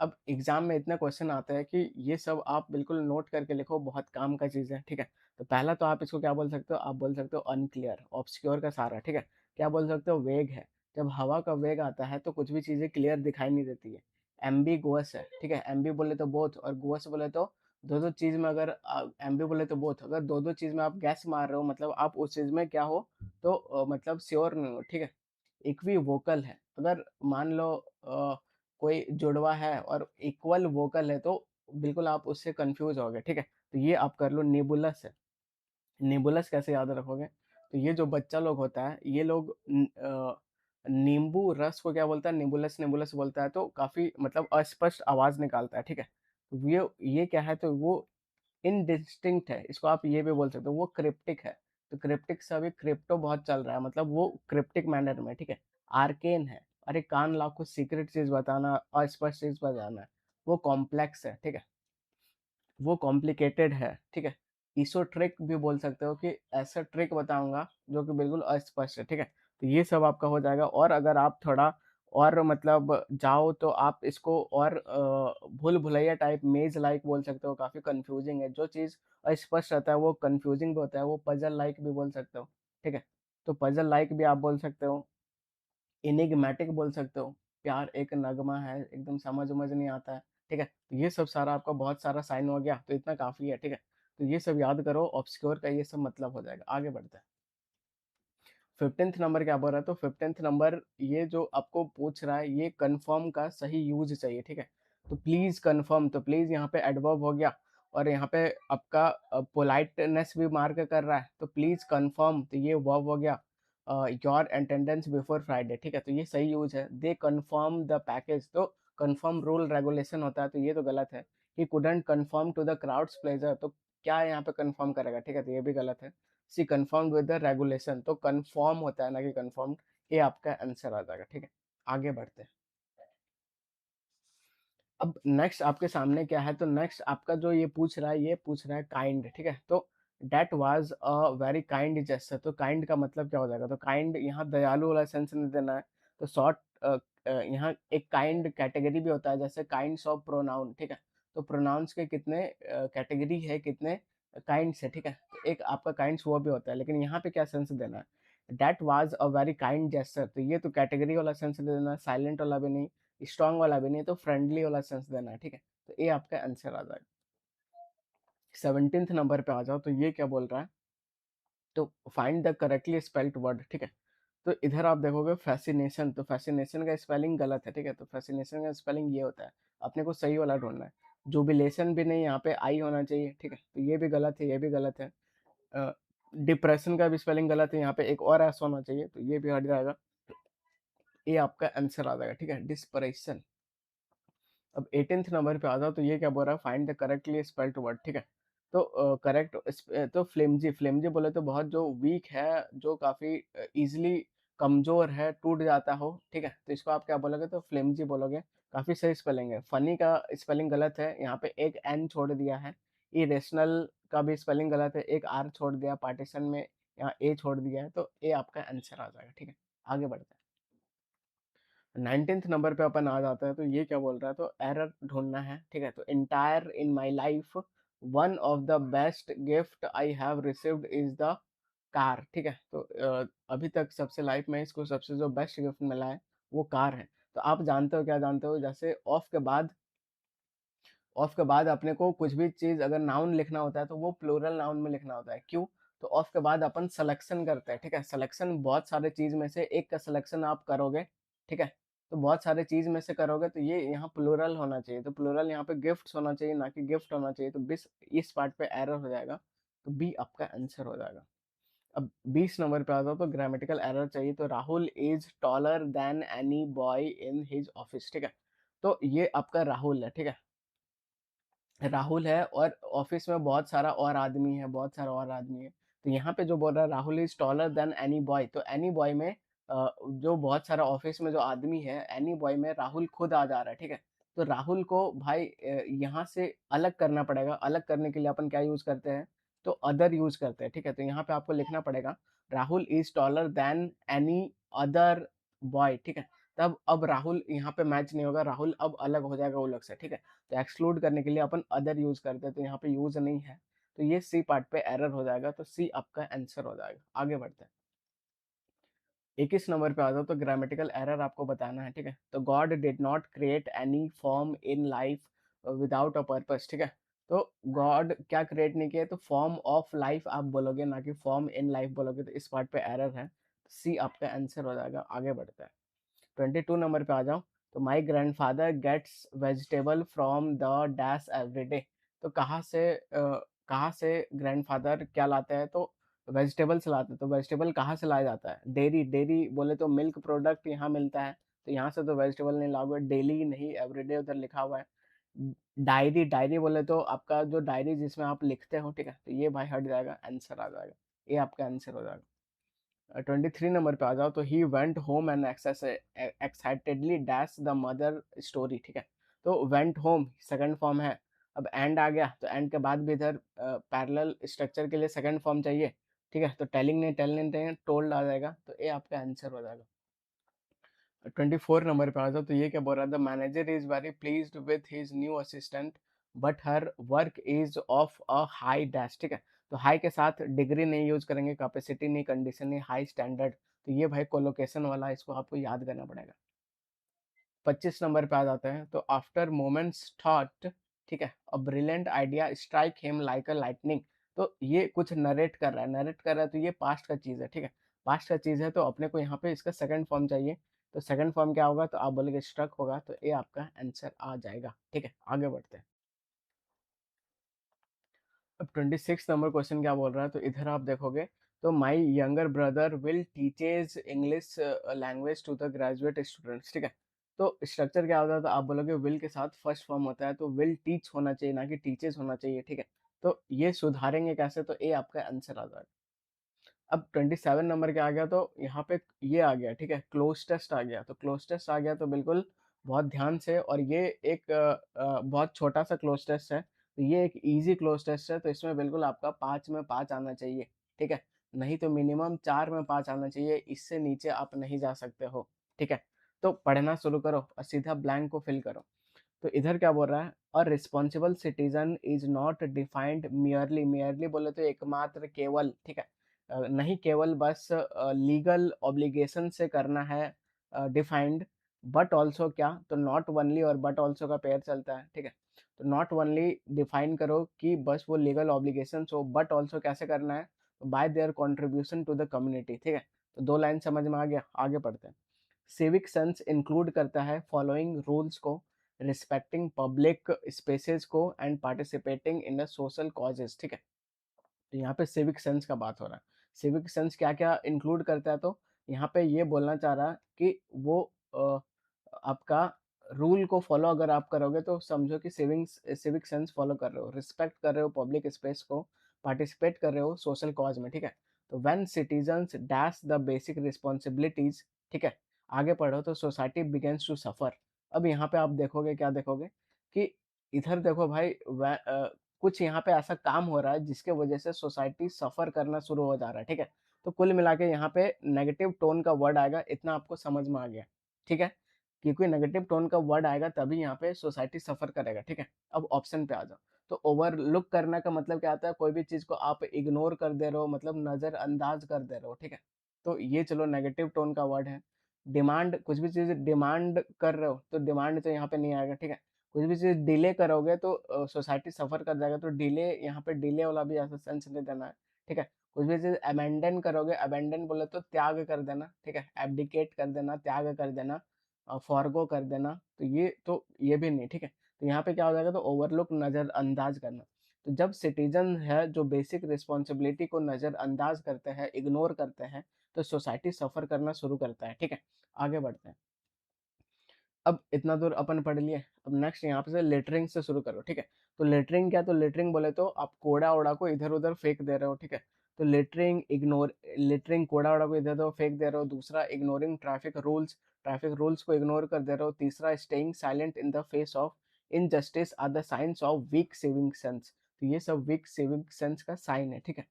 अब एग्जाम में इतने क्वेश्चन आते हैं कि ये सब आप बिल्कुल नोट करके लिखो, बहुत काम का चीज़ है, ठीक है। तो पहला तो आप इसको क्या बोल सकते हो, आप बोल सकते हो अनक्लियर, ऑब्सक्योर का सारा, ठीक है। क्या बोल सकते हो, वेग है। जब हवा का वेग आता है तो कुछ भी चीज़ें क्लियर दिखाई नहीं देती है। एम्बीगुअस है, ठीक है। एम्बी बोले तो बोथ, और गुअस बोले तो दो दो चीज़ में, अगर एम्बी बोले तो बोथ, अगर दो दो चीज़ में आप गैस मार रहे हो मतलब आप उस चीज़ में क्या हो, तो मतलब श्योर नहीं हो, ठीक है। इक्वी वोकल है, अगर मान लो कोई जुड़वा है और इक्वल वोकल है, तो बिल्कुल आप उससे कंफ्यूज हो गए, ठीक है। तो ये आप कर लो, नेबुलस है। नेबुलस कैसे याद रखोगे, तो ये जो बच्चा लोग होता है, ये लोग नींबू रस को क्या बोलता है, नेबुलस नेबुलस बोलता है, तो काफी मतलब अस्पष्ट आवाज निकालता है, ठीक है। तो ये क्या है, तो वो इनडिस्टिंक्ट है, इसको आप ये भी बोल सकते हो, वो क्रिप्टिक है। तो क्रिप्टिक से अभी क्रिप्टो बहुत चल रहा है, मतलब वो क्रिप्टिक मैनर में, ठीक है। आर्केन है, अरे कान लाओ, कुछ सीक्रेट चीज बताना, अस्पष्ट चीज बताना है। वो कॉम्प्लेक्स है, ठीक है। वो कॉम्प्लिकेटेड है, ठीक है। ईसो ट्रिक भी बोल सकते हो, कि ऐसा ट्रिक बताऊंगा जो कि बिल्कुल अस्पष्ट है, ठीक है। तो ये सब आपका हो जाएगा। और अगर आप थोड़ा और मतलब जाओ तो आप इसको और भूल भुलैया टाइप, मेज लाइक बोल सकते हो, काफी कंफ्यूजिंग है। जो चीज अस्पष्ट रहता है वो कंफ्यूजिंग भी होता है, वो पजल लाइक भी बोल सकते हो, ठीक है। तो पजल लाइक भी आप बोल सकते हो। इनिग्मेटिक बोल सकते हो, प्यार एक नगमा है, एकदम समझ उमझ नहीं आता है, ठीक है। तो ये सब सारा आपका बहुत सारा साइन हो गया, तो इतना काफी है, ठीक है। तो ये सब याद करो, ऑब्सक्योर का ये सब मतलब हो जाएगा। आगे बढ़ते हैं। 15th नंबर क्या बोल रहा है, तो 15th नंबर ये जो आपको पूछ रहा है, ये कन्फर्म का सही यूज चाहिए, ठीक है। तो प्लीज कन्फर्म, तो प्लीज यहाँ पे एडवर्ब हो गया, और यहाँ पे आपका पोलाइटनेस भी मार्क कर रहा है, तो प्लीज कन्फर्म, तो ये वर्ब हो गया। योर अटेंडेंस बिफोर फ्राइडे, ठीक है। तो ये सही यूज है। दे कन्फर्म द पैकेज, तो कन्फर्म रूल रेगुलेशन होता है, तो ये तो गलत है। He couldn't confirm to the crowd's pleasure, तो क्या यहाँ पे कन्फर्म करेगा, ठीक है। तो ये भी गलत है। सी कन्फर्म्ड विद द रेगुलेशन, तो कन्फर्म होता है ना कि कन्फर्म्ड, ये आपका आंसर आ जाएगा, ठीक है। आगे बढ़ते हैं। अब नेक्स्ट आपके सामने क्या है, तो नेक्स्ट आपका जो ये पूछ रहा है, ये पूछ रहा है काइंड, ठीक है? तो that was a very kind gesture, तो काइंड का मतलब क्या हो जाएगा? तो काइंड यहाँ दयालु वाला सेंस नहीं देना है, तो शॉर्ट यहाँ एक काइंड कैटेगरी भी होता है, जैसे काइंड्स ऑफ प्रोनाउन, ठीक है? तो प्रोनाउंस के कितने कैटेगरी है, कितने काइंड्स है, ठीक है? तो एक आपका काइंड्स वो भी होता है, लेकिन यहाँ पे क्या सेंस देना है? That was a very kind gesture, तो ये तो कैटेगरी वाला सेंस दे देना है, साइलेंट वाला भी नहीं, स्ट्रॉन्ग वाला भी नहीं, तो फ्रेंडली वाला सेंस देना है, ठीक है? तो ये आपका आंसर आ जाएगा। 17th नंबर पे आ जाओ, तो ये क्या बोल रहा है? तो find the correctly spelled word, ठीक है? तो इधर आप देखोगे फैसिनेशन, तो फैसिनेशन का स्पेलिंग गलत है, ठीक है? तो फैसिनेशन का स्पेलिंग ये होता है, अपने को सही वाला ढूँढना है। जुबिलेशन भी नहीं, यहाँ पे आई होना चाहिए, ठीक है? तो ये भी गलत है, ये भी गलत है। डिप्रेशन का भी स्पेलिंग गलत है, यहाँ पे एक और एस होना चाहिए, तो ये भी हट जाएगा। ये आपका आंसर आ जाएगा, ठीक है? डिस्परेशन। अब 18th नंबर पे आ जाओ, तो ये क्या बोल रहा है? Find the correctly spelled word, ठीक है? तो करेक्ट तो फ्लिमजी, फ्लिमजी बोले तो बहुत जो वीक है, जो काफ़ी ईज़िली कमज़ोर है, टूट जाता हो, ठीक है? तो इसको आप क्या बोलोगे? तो फ्लिमजी बोलोगे। काफ़ी सही स्पेलिंग है। फ़नी का स्पेलिंग गलत है, यहाँ पे एक एन छोड़ दिया है। इरेशनल का भी स्पेलिंग गलत है, एक आर छोड़ दिया, पार्टीशन में यहाँ ए छोड़ दिया है, तो ए आपका आंसर आ जाएगा, ठीक है? आगे बढ़ते हैं। 19th नंबर पे अपन आ जाते हैं, तो ये क्या बोल रहा है? तो एरर ढूँढना है, ठीक है? तो entire in my life one of the best gift I have received is the car, ठीक है? तो अभी तक सबसे लाइफ में इसको सबसे जो बेस्ट गिफ्ट मिला है, वो कार है। तो आप जानते हो, क्या जानते हो? जैसे ऑफ के बाद अपने को कुछ भी चीज़ अगर नाउन लिखना होता है, तो वो प्लूरल नाउन में लिखना होता है। क्यों? तो ऑफ के बाद अपन सिलेक्शन करते हैं, ठीक है? सिलेक्शन बहुत सारे चीज़ में से एक का सिलेक्शन आप करोगे, ठीक है? तो बहुत सारे चीज़ में से करोगे, तो ये यहाँ प्लूरल होना चाहिए। तो प्लूरल यहाँ पे गिफ्ट्स होना चाहिए, ना कि गिफ्ट होना चाहिए। तो बिस इस पार्ट पे एरर हो जाएगा। तो बी आपका आंसर हो जाएगा। अब 20 नंबर पे आ जाओ, तो ग्रामेटिकल एरर चाहिए। तो Rahul is taller than any boy in his office, ठीक है? तो ये आपका राहुल है, ठीक है? राहुल है और ऑफिस में बहुत सारा और आदमी है, बहुत सारा और आदमी है। तो यहाँ पे जो बोल रहा है Rahul is taller than any boy, तो एनी बॉय में जो बहुत सारा ऑफिस में जो आदमी है, एनी बॉय में राहुल खुद आ जा रहा है, ठीक है? तो राहुल को भाई यहाँ से अलग करना पड़ेगा। अलग करने के लिए अपन क्या यूज़ करते हैं? तो अदर यूज़ करते हैं, ठीक है? तो यहाँ पे आपको लिखना पड़ेगा Rahul is taller than any other boy, ठीक है? तब अब राहुल यहाँ पे मैच नहीं होगा, राहुल अब अलग हो जाएगा वो लोग से, ठीक है? तो एक्सक्लूड करने के लिए अपन अदर यूज़ करते हैं, तो यहाँ पे यूज़ नहीं है। तो ये सी पार्ट पे एरर हो जाएगा, तो सी आपका आंसर हो जाएगा। आगे बढ़ते हैं। 21 नंबर पे आ जाओ, तो ग्रामेटिकल एरर आपको बताना है, ठीक है? तो God did not create any form in life without a purpose, ठीक है? तो गॉड क्या क्रिएट नहीं किया? तो फॉर्म ऑफ लाइफ आप बोलोगे, ना कि फॉर्म इन लाइफ बोलोगे, तो इस पार्ट पे एरर है। सी आपका आंसर हो जाएगा। आगे बढ़ते हैं। 22 नंबर पे आ जाओ, तो my grandfather gets vegetable from the dash every day, तो कहाँ से ग्रैंडफादर क्या लाते हैं? तो वेजिटेबल से लाते हैं। तो वेजिटेबल कहाँ से लाया जाता है? डेयरी, डेयरी बोले तो मिल्क प्रोडक्ट यहाँ मिलता है, तो यहाँ से तो वेजिटेबल नहीं लाओगे। डेली नहीं, एवरीडे उधर लिखा हुआ है। डायरी, डायरी बोले तो आपका जो डायरी जिसमें आप लिखते हो, ठीक है? तो ये भाई हट जाएगा, आंसर आ जाएगा। ये आपका आंसर हो जाएगा। 23 नंबर पे आ जाओ, तो he went home and excitedly dash the mother story, ठीक है? तो वेंट होम सेकंड फॉर्म है। अब एंड आ गया, तो एंड के बाद भी इधर पैरेलल स्ट्रक्चर के लिए सेकंड फॉर्म चाहिए, ठीक है? तो टेलिंग नहीं, टेलिंग नहीं, टोल्ड आ जाएगा, तो ये आपका आंसर हो जाएगा। 24 नंबर पे आ जाओ, तो ये क्या बोल रहा है? The manager is very pleased with his new assistant but her work is of a high dash, ठीक है? तो हाई के साथ डिग्री नहीं यूज करेंगे, कैपेसिटी नहीं, कंडीशन नहीं, हाई स्टैंडर्ड। तो ये भाई कोलोकेशन वाला, इसको आपको याद करना पड़ेगा। 25 नंबर पे आ जाते हैं, तो आफ्टर मोमेंट्स थॉट, ठीक है? A brilliant idea strike him like a lightning, तो ये कुछ नरेट कर रहा है, नरेट कर रहा है, तो ये पास्ट का चीज़ है, ठीक है? पास्ट का चीज़ है, तो अपने को यहाँ पे इसका सेकंड फॉर्म चाहिए। तो सेकंड फॉर्म क्या होगा? तो आप बोलेंगे स्ट्रक होगा, तो ये आपका आंसर आ जाएगा, ठीक है? आगे बढ़ते हैं। अब 26 नंबर क्वेश्चन क्या बोल रहा है? तो इधर आप देखोगे, तो my younger brother will teaches English language to the graduate students, ठीक है? तो स्ट्रक्चर क्या होता है? तो आप बोलोगे विल के साथ फर्स्ट फॉर्म होता है, तो विल टीच होना चाहिए, ना कि टीचेज होना चाहिए, ठीक है? तो ये सुधारेंगे कैसे? तो ए आपका आंसर आ जाएगा। अब 27 नंबर क्या आ गया? तो यहाँ पे ये आ गया, ठीक है? क्लोज टेस्ट आ गया, तो क्लोज टेस्ट आ गया, तो बिल्कुल बहुत ध्यान से। और ये एक बहुत छोटा-सा क्लोज़ टेस्ट है, तो ये एक ईज़ी क्लोज़ टेस्ट है, तो इसमें बिल्कुल आपका 5 में 5 आना चाहिए, ठीक है? नहीं तो मिनिमम 4 में 5 आना चाहिए, इससे नीचे आप नहीं जा सकते हो, ठीक है? तो पढ़ना शुरू करो और सीधा ब्लैंक को फिल करो। तो इधर क्या बोल रहा है, a responsible citizen is not defined merely, merely बोले तो एकमात्र केवल, ठीक है? नहीं केवल बस लीगल ऑब्लिगेशन से करना है डिफाइंड, बट ऑल्सो क्या, तो नॉट ओनली और बट ऑल्सो का पेयर चलता है, ठीक है? तो नॉट ओनली डिफाइन करो कि बस वो लीगल ऑब्लिगेशन हो, बट ऑल्सो कैसे करना है, by their contribution to the community, ठीक है? तो 2 लाइन समझ में आ गया, आगे पढ़ते हैं। सिविक सेंस इंक्लूड करता है फॉलोइंग रूल्स को, रिस्पेक्टिंग पब्लिक स्पेसेस को and participating in the social causes, ठीक है? तो यहाँ पे सिविक सेंस का बात हो रहा है। सिविक सेंस क्या-क्या इंक्लूड करता है, तो यहाँ पे ये बोलना चाह रहा है कि वो आपका रूल को फॉलो अगर आप करोगे तो समझो कि सिविक सेंस फॉलो कर रहे हो, रिस्पेक्ट कर रहे हो पब्लिक स्पेस को, पार्टिसिपेट कर रहे हो सोशल कॉज में, ठीक है? तो when citizens dash the basic responsibilities, ठीक है? आगे पढ़ो तो सोसाइटी बिगिंस टू सफर। अब यहाँ पे आप देखोगे, क्या देखोगे कि इधर देखो भाई, कुछ यहाँ पे ऐसा काम हो रहा है जिसके वजह से सोसाइटी सफ़र करना शुरू हो जा रहा है, ठीक है? तो कुल मिला के यहाँ पे नेगेटिव टोन का वर्ड आएगा, इतना आपको समझ में आ गया, ठीक है? क्योंकि नेगेटिव टोन का वर्ड आएगा तभी यहाँ पे सोसाइटी सफ़र करेगा, ठीक है? अब ऑप्शन पे आ जाओ। तो ओवरलुक करने का मतलब क्या आता है, कोई भी चीज़ को आप इग्नोर कर दे रहे हो, मतलब नज़रअंदाज कर दे रहे हो, ठीक है? तो ये चलो नेगेटिव टोन का वर्ड है। डिमांड, कुछ भी चीज़ डिमांड कर रहे हो, तो डिमांड तो यहाँ पे नहीं आएगा, ठीक है? कुछ भी चीज़ डिले करोगे तो सोसाइटी सफ़र कर जाएगा, तो डिले यहाँ पे डिले वाला भी ऐसा सेंस नहीं देना है, ठीक है? कुछ भी चीज़ अबैंडन करोगे, अबैंडन बोले तो त्याग कर देना, ठीक है? एब्डिकेट कर देना, त्याग कर देना, फॉरगो कर देना, तो ये भी नहीं, ठीक है? तो यहाँ पे क्या हो जाएगा, तो ओवरलुक, नज़रअंदाज करना। तो जब सिटीज़न है जो बेसिक रिस्पॉन्सिबिलिटी को नज़रअंदाज करते हैं, इग्नोर करते हैं, तो सोसाइटी सफ़र करना शुरू करता है, ठीक है? आगे बढ़ते हैं। अब इतना दूर अपन पढ़ लिए, अब नेक्स्ट यहाँ पे से लिटरिंग से शुरू करो, ठीक है? तो लिटरिंग क्या, तो लिटरिंग बोले तो आप कूड़ा-वूड़ा को इधर-उधर फेंक दे रहे हो, ठीक है? तो लिटरिंग कूड़ा-वूड़ा को इधर-उधर फेंक दे रहे हो। दूसरा, इग्नोरिंग ट्रैफिक रूल्स को इग्नोर कर दे रहे हो। तीसरा, staying silent in the face of injustice are the signs of weak civic sense. तो ये सब वीक सिविक सेंस का साइन है, ठीक है?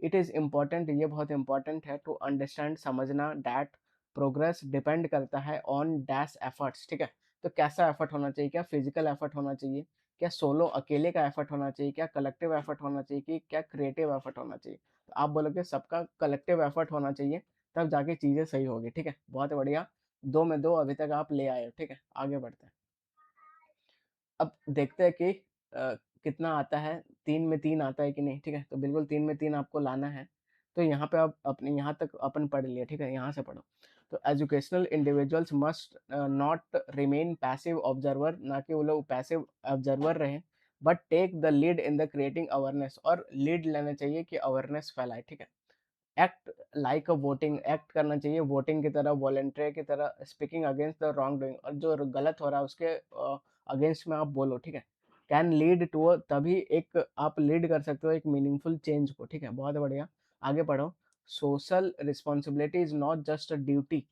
इट इज़ इम्पोर्टेंट, ये बहुत इम्पोर्टेंट है टू अंडरस्टैंड, समझना दैट प्रोग्रेस डिपेंड करता है ऑन डैश एफर्ट्स, ठीक है? तो कैसा एफर्ट होना चाहिए, क्या फिजिकल एफर्ट होना चाहिए, क्या सोलो अकेले का एफर्ट होना चाहिए, क्या कलेक्टिव एफर्ट होना चाहिए, कि क्या क्रिएटिव एफर्ट होना चाहिए? तो आप बोलोगे सबका कलेक्टिव एफर्ट होना चाहिए, तब जाके चीज़ें सही होगी, ठीक है? बहुत बढ़िया, 2 में 2 अभी तक आप ले आए हो, ठीक है? आगे बढ़ते हैं। अब देखते हैं कि कितना आता है, 3 में 3 आता है कि नहीं, ठीक है? तो बिल्कुल 3 में 3 आपको लाना है। तो यहाँ पे आप अपने यहाँ तक अपन पढ़ लिए, ठीक है? यहाँ से पढ़ो। तो educational individuals must not remain passive observer, ना कि वो लोग पैसिव ऑब्जर्वर रहें, but take the lead in the creating awareness, और लीड लेना चाहिए कि अवेयरनेस फैलाए, ठीक है? Act like a voting, act करना चाहिए वोटिंग की तरह, वॉलंटियर की तरह, speaking against the wrong doing, और जो गलत हो रहा है उसके अगेंस्ट में आप बोलो, ठीक है? कैन लीड टू तभी एक आप लीड कर सकते हो एक मीनिंगफुल चेंज को, ठीक है? बहुत बढ़िया, आगे पढ़ो। Social responsibility is not just a duty,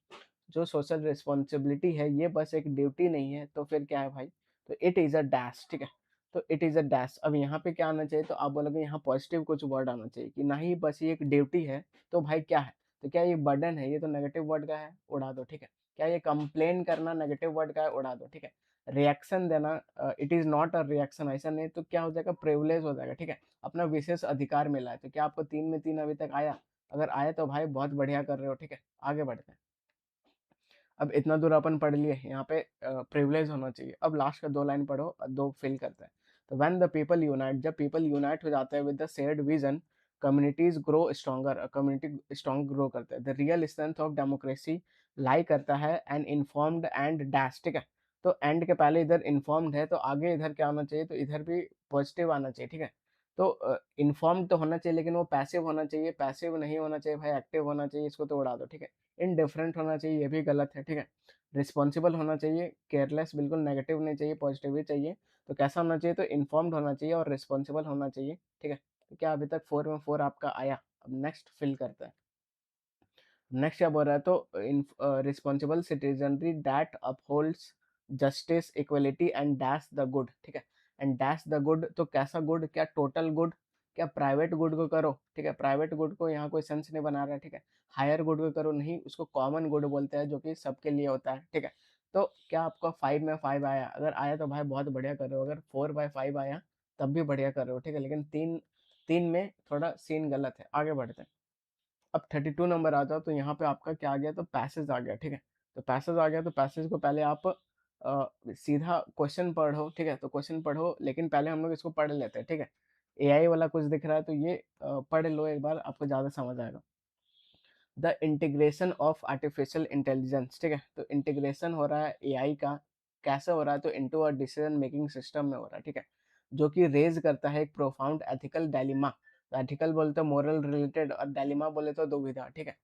जो सोशल रिस्पॉन्सिबिलिटी है ये बस एक ड्यूटी नहीं है, तो फिर क्या है भाई, तो इट इज़ अ डैश, ठीक है? तो इट इज़ अ डैश। अब यहाँ पे क्या आना चाहिए, तो आप बोलोगे यहाँ पॉजिटिव कुछ वर्ड आना चाहिए कि नहीं बस ये एक ड्यूटी है, तो भाई क्या है, तो क्या ये बर्डन है, ये तो नेगेटिव वर्ड का है, उड़ा दो, ठीक है? क्या ये कंप्लेन करना नेगेटिव वर्ड का है, उड़ा दो, ठीक है? रिएक्शन देना, it is not a reaction, ऐसा नहीं, तो क्या हो जाएगा, प्रिविलेज हो जाएगा, ठीक है? अपना विशेष अधिकार मिला है, तो क्या आपको 3 में 3 अभी तक आया? अगर आया तो भाई बहुत बढ़िया कर रहे हो, ठीक है? आगे बढ़ते हैं। अब इतना दूर अपन पढ़ लिए, यहाँ पे प्रिविलेज होना चाहिए। अब लास्ट का 2 लाइन पढ़ो और 2 फिल करते हैं। तो व्हेन द पीपल यूनाइट, जब पीपल यूनाइट हो जाते हैं with the shared vision, communities grow stronger, community strong grow करते हैं। The real strength of democracy lie करता है एन इन्फॉर्म्ड एंड डैश, ठीक है? तो एंड के पहले इधर इन्फॉर्म्ड है, तो आगे इधर क्या होना चाहिए, तो इधर भी पॉजिटिव आना चाहिए, ठीक है? तो इन्फॉर्म्ड तो होना चाहिए, लेकिन वो पैसिव होना चाहिए, पैसिव नहीं होना चाहिए भाई, एक्टिव होना चाहिए, इसको तो उड़ा दो, ठीक है? इनडिफरेंट होना चाहिए, ये भी गलत है, ठीक है? रिस्पॉन्सिबल होना चाहिए, केयरलेस बिल्कुल नेगेटिव नहीं चाहिए, पॉजिटिव ही चाहिए। तो कैसा होना चाहिए, तो इन्फॉर्म्ड होना चाहिए और रिस्पॉन्सिबल होना चाहिए, ठीक है? तो क्या अभी तक 4 में 4 आपका आया? अब नेक्स्ट फिल करते हैं। नेक्स्ट क्या बोल रहा है, तो responsible citizenry that upholds justice, equality and dash the good, ठीक है। एंड डैश द गुड, तो कैसा गुड, क्या टोटल गुड, क्या प्राइवेट गुड को करो, ठीक है। प्राइवेट गुड को यहाँ कोई सेंस नहीं बना रहा है, ठीक है। हायर गुड को करो नहीं, उसको कॉमन गुड बोलते हैं जो कि सबके लिए होता है, ठीक है। तो क्या आपका 5 में 5 आया? अगर आया तो भाई बहुत बढ़िया कर रहे हो, अगर 4/5 आया तब भी बढ़िया कर रहे हो, ठीक है। लेकिन तीन तीन में थोड़ा सीन गलत है। आगे बढ़ते हैं। अब 32 नंबर आ जाओ, तो यहाँ पे आपका क्या आ गया, तो पैसेज आ गया, ठीक है। तो पैसेज आ गया, तो पैसेज को पहले आप सीधा क्वेश्चन पढ़ो, ठीक है। तो क्वेश्चन पढ़ो, लेकिन पहले हम लोग इसको पढ़ लेते हैं, ठीक है। एआई वाला कुछ दिख रहा है तो ये पढ़ लो एक बार, आपको ज़्यादा समझ आएगा। The integration of artificial intelligence, ठीक है। तो इंटीग्रेशन हो रहा है एआई का, कैसे हो रहा है, तो into a decision making system में हो रहा है, ठीक है। जो कि रेज करता है एक प्रोफाउंड एथिकल डायलिमा। एथिकल बोले तो मोरल रिलेटेड, और डायलिमा बोले तो दुविधा, ठीक है।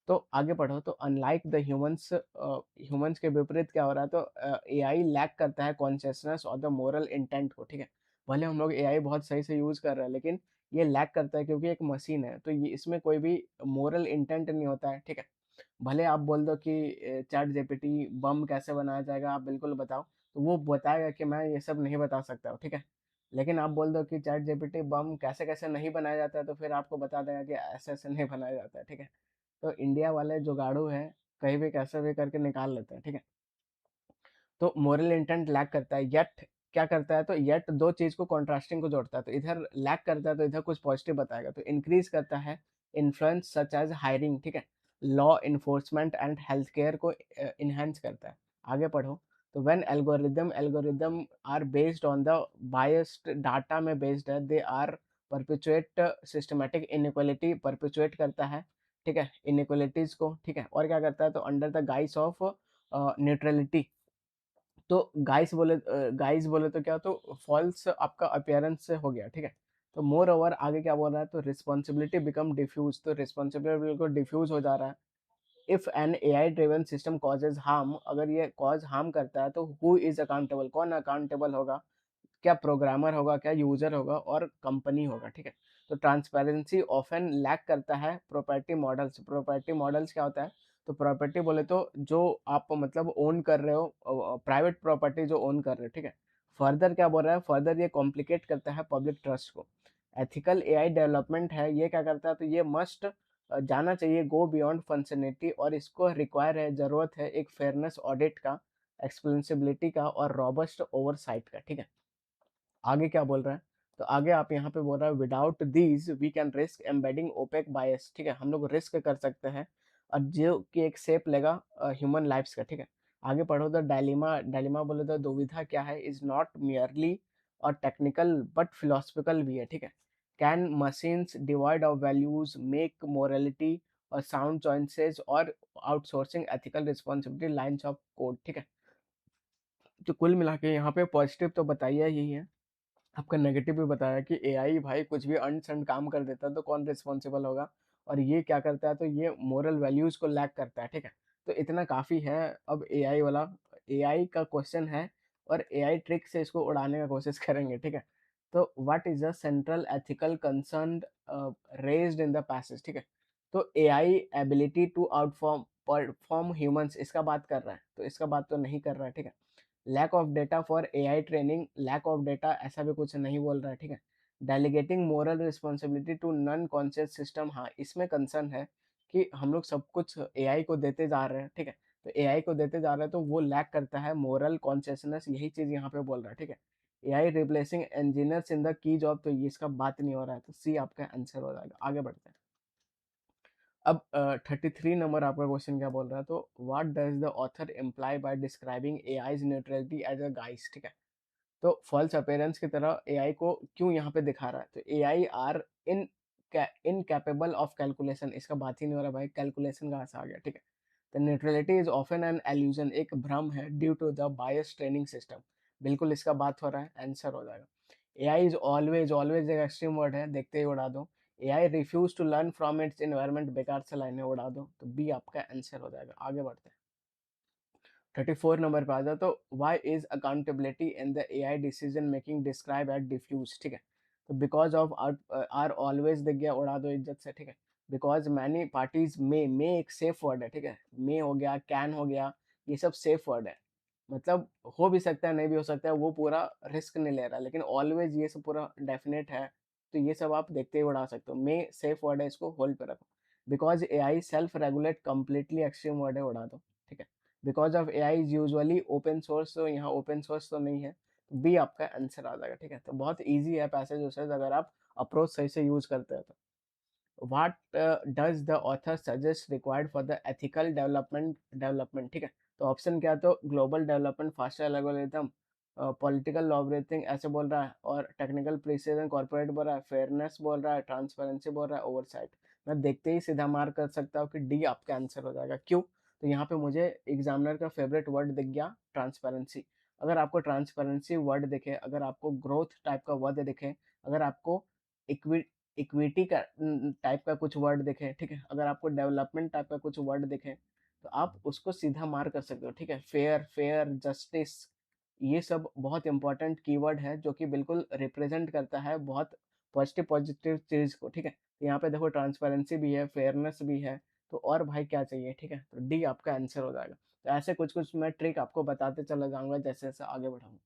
तो आगे पढ़ो, तो अनलाइक द ह्यूमंस, ह्यूमंस के विपरीत क्या हो रहा है, तो एआई लैक करता है कॉन्शियसनेस और द मोरल इंटेंट को, ठीक है। भले हम लोग एआई बहुत सही से यूज कर रहे हैं, लेकिन ये लैक करता है क्योंकि एक मशीन है, तो ये इसमें कोई भी मोरल इंटेंट नहीं होता है, ठीक है। भले आप बोल दो कि चैट जीपीटी बम कैसे बनाया जाएगा, आप बिल्कुल बताओ, तो वो बताएगा कि मैं ये सब नहीं बता सकता हूँ, ठीक है। लेकिन आप बोल दो कि चैट जीपीटी बम कैसे कैसे नहीं बनाया जाता है, तो फिर आपको बता देगा कि ऐसे ऐसे नहीं बनाया जाता है, ठीक है। तो इंडिया वाले जुगाड़ू हैं, कहीं भी कैसे भी करके निकाल लेते हैं, ठीक है। तो मोरल इंटेंट लैक करता है, येट क्या करता है, तो येट दो चीज को कॉन्ट्रास्टिंग को जोड़ता है, तो इधर लैक करता है तो इधर कुछ पॉजिटिव बताएगा। तो इंक्रीज करता है इन्फ्लुएंस सच एज हायरिंग, ठीक है। Law enforcement and health care को इनहेंस करता है। आगे पढ़ो, तो when algorithm are based on the biased data में बेस्ड है, they are perpetuate systematic inequality, perpetuate करता है, ठीक है, इनइक्वालिटीज को, ठीक है। और क्या करता है, तो under the guys of neutrality, तो गाइस बोले तो क्या, तो फॉल्स आपका अपियरेंस से हो गया, ठीक है। तो मोर ओवर आगे क्या बोल रहा है, तो रिस्पॉन्सिबिलिटी बिकम डिफ्यूज, तो रिस्पॉन्सिबिलिटी बिल्कुल डिफ्यूज हो जा रहा है। If an AI driven system causes harm, अगर ये कॉज हार्म करता है तो हु इज अकाउंटेबल, कौन अकाउंटेबल होगा, क्या प्रोग्रामर होगा, क्या यूजर होगा, और कंपनी होगा, ठीक है। तो ट्रांसपेरेंसी ऑफन लैक करता है प्रॉपर्टी मॉडल्स। प्रॉपर्टी मॉडल्स क्या होता है, तो प्रॉपर्टी बोले तो जो आप मतलब ओन कर रहे हो, प्राइवेट प्रॉपर्टी जो ओन कर रहे हो, ठीक है। फर्दर क्या बोल रहा है, फर्दर ये कॉम्प्लिकेट करता है पब्लिक ट्रस्ट को। एथिकल एआई डेवलपमेंट है, ये क्या करता है, तो ये मस्ट जाना चाहिए गो बियॉन्ड फंक्शनलिटी, और इसको रिक्वायर है, जरूरत है एक फेयरनेस ऑडिट का, एक्सप्लेंसिबिलिटी का, और रॉबस्ट ओवरसाइट का, ठीक है। आगे क्या बोल रहा है, तो आगे आप यहाँ पे बोल रहा है without these we can risk embedding opaque bias, ठीक है। हम लोग रिस्क कर सकते हैं, और जो कि एक शेप लेगा ह्यूमन लाइफ्स का, ठीक है। आगे पढ़ो, तो डायलिमा, डायलिमा बोले तो दुविधा क्या है, इज नॉट मियरली और टेक्निकल बट फिलोसफिकल भी है, ठीक है। Can machines divide of values make morality और साउंड चॉइसेस और outsourcing ethical responsibility lines of code, ठीक है। तो कुल मिला के यहाँ पे पॉजिटिव तो बताइए यही है, आपका नेगेटिव भी बताया कि एआई भाई कुछ भी अंट संट काम कर देता है तो कौन रिस्पॉन्सिबल होगा, और ये क्या करता है, तो ये मोरल वैल्यूज को लैक करता है, ठीक है। तो इतना काफी है। अब एआई वाला, एआई का क्वेश्चन है, और एआई ट्रिक से इसको उड़ाने का कोशिश करेंगे, ठीक है। तो what is the central ethical concern raised in the passage, ठीक है। तो AI ability to outform perform humans, इसका बात कर रहा है, तो इसका बात तो नहीं कर रहा है, ठीक है। Lack of data for AI training, lack of data ऐसा भी कुछ नहीं बोल रहा है, ठीक है। Delegating moral responsibility to non conscious system, हाँ इसमें कंसर्न है कि हम लोग सब कुछ एआई को देते जा रहे हैं, ठीक है। तो एआई को देते जा रहे हैं तो वो लैक करता है मोरल कॉन्शियसनेस, यही चीज यहाँ पे बोल रहा है, ठीक है। AI replacing engineers in the key job, तो ये इसका बात नहीं हो रहा है, तो सी आपका आंसर हो जाएगा। आगे बढ़ते हैं। अब 33 नंबर आपका क्वेश्चन क्या बोल रहा है, तो what does the author imply by describing AI's neutrality as a guise, ठीक है। तो फॉल्स अपीयरेंस की तरह एआई को क्यों यहाँ पे दिखा रहा है, तो AI are in incapable of calculation, इसका बात ही नहीं हो रहा भाई, कैलकुलेशन कहाँ से आ गया, ठीक है। तो neutrality is often an illusion, एक भ्रम है, due to the bias training system, बिल्कुल इसका बात हो रहा है, आंसर हो जाएगा। एआई इज ऑलवेज, ऑलवेज एक एक्सट्रीम वर्ड है, देखते ही उड़ा दो। AI refuse to learn from its environment, बेकार से लाइनें उड़ा दो, तो बी आपका आंसर हो जाएगा। आगे बढ़ते हैं। 34 नंबर पे आ जाओ, तो why is accountability in the AI decision making describe at diffuse, ठीक है। तो बिकॉज ऑफ आर ऑलवेज दिख गया, उड़ा दो इज्जत से, ठीक है। बिकॉज मैनी पार्टीज में एक सेफ वर्ड है, ठीक है। मे हो गया, कैन हो गया, ये सब सेफ वर्ड है। मतलब हो भी सकता है, नहीं भी हो सकता है, वो पूरा रिस्क नहीं ले रहा, लेकिन ऑलवेज़ ये सब पूरा डेफ़िनेट है, तो ये सब आप देखते ही उड़ा सकते हो। मे सेफ वर्ड है, इसको होल्ड पे रखो। Because AI self regulate completely extreme word है, उड़ा दो, ठीक है। Because of AI is usually open source, तो यहाँ ओपन सोर्स तो नहीं है, बी आपका आंसर आ जाएगा, ठीक है। तो बहुत ईज़ी है पैसेज वैसेज, अगर आप अप्रोच सही से यूज़ करते हो तो। What does the author suggest required for the ethical development, ठीक है। तो ऑप्शन क्या है, तो global development, faster algorithm, political liberating ऐसे बोल रहा है, और टेक्निकल प्रिसीजन, कॉर्पोरेट बोल रहा है, फेयरनेस बोल रहा है, ट्रांसपेरेंसी बोल रहा है, ओवरसाइट। मैं देखते ही सीधा मार्क कर सकता हूँ कि डी आपका आंसर हो जाएगा। क्यों? तो यहाँ पे मुझे एग्जामिनर का फेवरेट वर्ड दिख गया, ट्रांसपेरेंसी। अगर आपको ट्रांसपेरेंसी वर्ड दिखे, अगर आपको ग्रोथ टाइप का वर्ड दिखे, अगर आपको इक्वी इक्विटी का टाइप का कुछ वर्ड दिखे, ठीक है, अगर आपको डेवलपमेंट टाइप का कुछ वर्ड दिखे, तो आप उसको सीधा मार कर सकते हो, ठीक है। फेयर, जस्टिस, ये सब बहुत इंपॉर्टेंट कीवर्ड है, जो कि बिल्कुल रिप्रेजेंट करता है बहुत पॉजिटिव पॉजिटिव चीज को, ठीक है। तो यहाँ पे देखो ट्रांसपेरेंसी भी है, फेयरनेस भी है, तो और भाई क्या चाहिए, ठीक है। तो डी आपका आंसर हो जाएगा। तो ऐसे कुछ कुछ मैं ट्रिक आपको बताते चला जाऊंगा जैसे जैसे आगे बढ़ाऊंगा।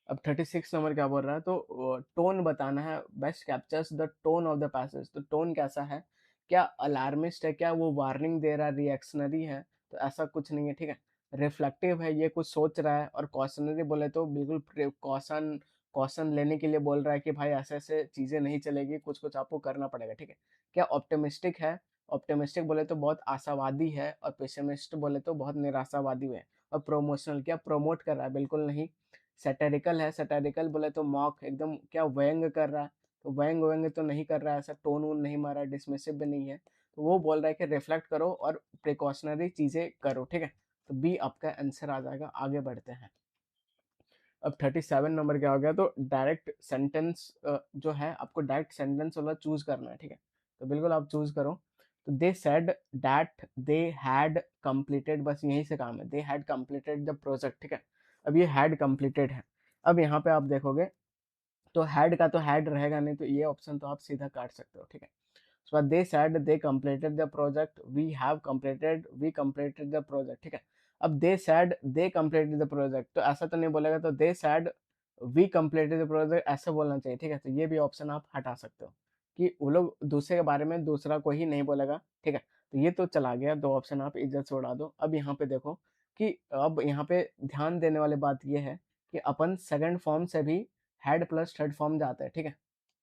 अब 36 नंबर क्या बोल रहा है, तो टोन बताना है, best captures the tone of the passage. तो टोन कैसा है, क्या अलार्मिस्ट है, क्या वो वार्निंग दे रहा है, रिएक्शनरी है, तो ऐसा कुछ नहीं है, ठीक है। रिफ्लेक्टिव है, ये कुछ सोच रहा है, और कॉशनरी बोले तो बिल्कुल कॉशन कॉशन लेने के लिए बोल रहा है कि भाई ऐसे ऐसे चीजें नहीं चलेगी, कुछ कुछ आपको करना पड़ेगा, ठीक है। क्या ऑप्टिमिस्टिक है, ऑप्टिमिस्टिक बोले तो बहुत आशावादी है, और पेसिमिस्ट बोले तो बहुत निराशावादी है। और प्रोमोशनल, क्या प्रमोट कर रहा है, बिल्कुल नहीं। सैटेरिकल है, सैटेरिकल बोले तो मॉक, एकदम क्या व्यंग कर रहा है, तो व्यंग व्यंग तो नहीं कर रहा है, ऐसा टोन वोन नहीं मारा, डिसमिसिव भी नहीं है। तो वो बोल रहा है कि रिफ्लेक्ट करो और प्रिकॉशनरी चीजें करो, ठीक है। तो बी आपका आंसर आ जाएगा। आगे बढ़ते हैं। अब 37 नंबर क्या हो गया, तो डायरेक्ट सेंटेंस जो है, आपको डायरेक्ट सेंटेंस वाला चूज करना है, ठीक है। तो बिल्कुल आप चूज करो। तो दे said that they had completed, बस यहीं से काम है, they had completed the project, ठीक है। अब ये हैड कंप्लीटेड है। अब यहाँ पे आप देखोगे, तो हैड का तो हैड रहेगा नहीं, तो ये ऑप्शन तो आप सीधा काट सकते हो, ठीक है। So they said they completed the project, we completed the project, ठीक है। अब they said they completed the project, तो ऐसा तो नहीं बोलेगा, तो they said we completed the project ऐसा बोलना चाहिए, ठीक है। तो ये भी ऑप्शन आप हटा सकते हो, कि वो लोग दूसरे के बारे में दूसरा कोई नहीं बोलेगा, ठीक है। तो ये तो चला गया, दो ऑप्शन आप इज्जत से उड़ा दो। अब यहाँ पे देखो कि अब यहाँ पे ध्यान देने वाली बात ये है कि अपन सेकंड फॉर्म से भी हेड प्लस थर्ड फॉर्म जाता है, ठीक है।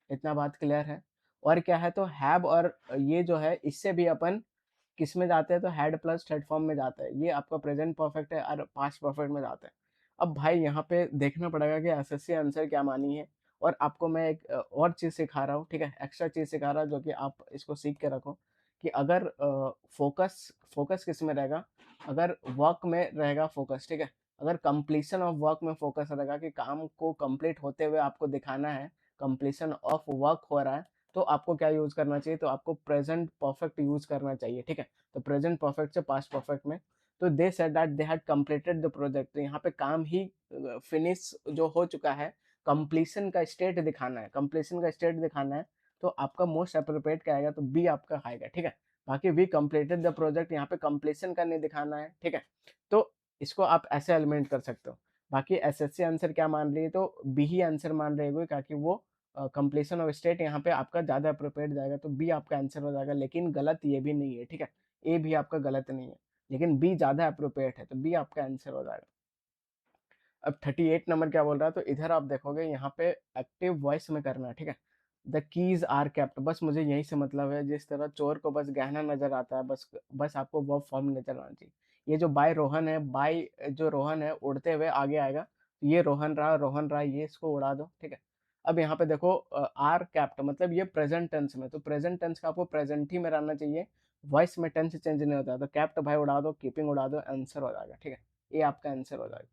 इतना बात क्लियर है। और क्या है, तो हैव और ये जो है, इससे भी अपन किस में जाते हैं, तो हेड प्लस थर्ड फॉर्म में जाता है। ये आपका प्रेजेंट परफेक्ट है, और पास्ट परफेक्ट में जाता है। अब भाई यहाँ पे देखना पड़ेगा कि एसएससी आंसर क्या मानी है। और आपको मैं एक और चीज सिखा रहा हूँ, ठीक है, एक्स्ट्रा चीज सिखा रहा हूँ, जो कि आप इसको सीख के रखो। कि अगर फोकस फोकस किस में रहेगा, अगर वर्क में रहेगा फोकस, ठीक है। अगर कंप्लीशन ऑफ वर्क में फोकस रहेगा, कि काम को कंप्लीट होते हुए आपको दिखाना है, कंप्लीशन ऑफ वर्क हो रहा है, तो आपको क्या यूज करना चाहिए, तो आपको प्रेजेंट परफेक्ट यूज करना चाहिए, ठीक है। तो प्रेजेंट परफेक्ट से पास्ट परफेक्ट में, तो दे said that they had completed the project, तो यहाँ पे काम ही फिनिश जो हो चुका है, कंप्लीशन का स्टेट दिखाना है, कंप्लीशन का स्टेट दिखाना है। तो आपका मोस्ट अप्रोप्रिएट क्या आएगा, तो बी आपका आएगा, ठीक है। बाकी वी कंप्लीटेड द प्रोजेक्ट, यहाँ पे कंप्लीशन का नहीं दिखाना है, ठीक है। तो इसको आप ऐसे एलिमेंट कर सकते हो। बाकी एसएससी आंसर क्या मान रही है, तो बी ही आंसर मान रही है, ताकि वो कंप्लीशन ऑफ स्टेट यहाँ पे आपका ज्यादा अप्रोप्रिएट जाएगा, तो बी आपका आंसर हो जाएगा। लेकिन गलत ये भी नहीं है, ठीक है। ए भी आपका गलत नहीं है, लेकिन बी ज्यादा अप्रोप्रिएट है, तो बी आपका आंसर हो जाएगा। अब 38 नंबर क्या बोल रहा है, तो इधर आप देखोगे, यहाँ पे एक्टिव वॉइस में करना है, ठीक है। द कीज आर केप्ट, बस मुझे यही से मतलब है, जिस तरह चोर को बस गहना नजर आता है, बस बस आपको वर्ब फॉर्म नजर आना चाहिए। ये जो बाय रोहन है, बाय जो रोहन है उड़ते हुए आगे आएगा, तो ये रोहन रहा, ये इसको उड़ा दो, ठीक है। अब यहाँ पे देखो, आर कैप्ट मतलब ये प्रेजेंट टेंस में, तो प्रेजेंट टेंस का आपको प्रेजेंट ही में रहना चाहिए, वॉइस में टेंस चेंज नहीं होता, तो कैप्ट भाई उड़ा दो, कीपिंग उड़ा दो, आंसर हो जाएगा, ठीक है। ये आपका आंसर हो जाएगा।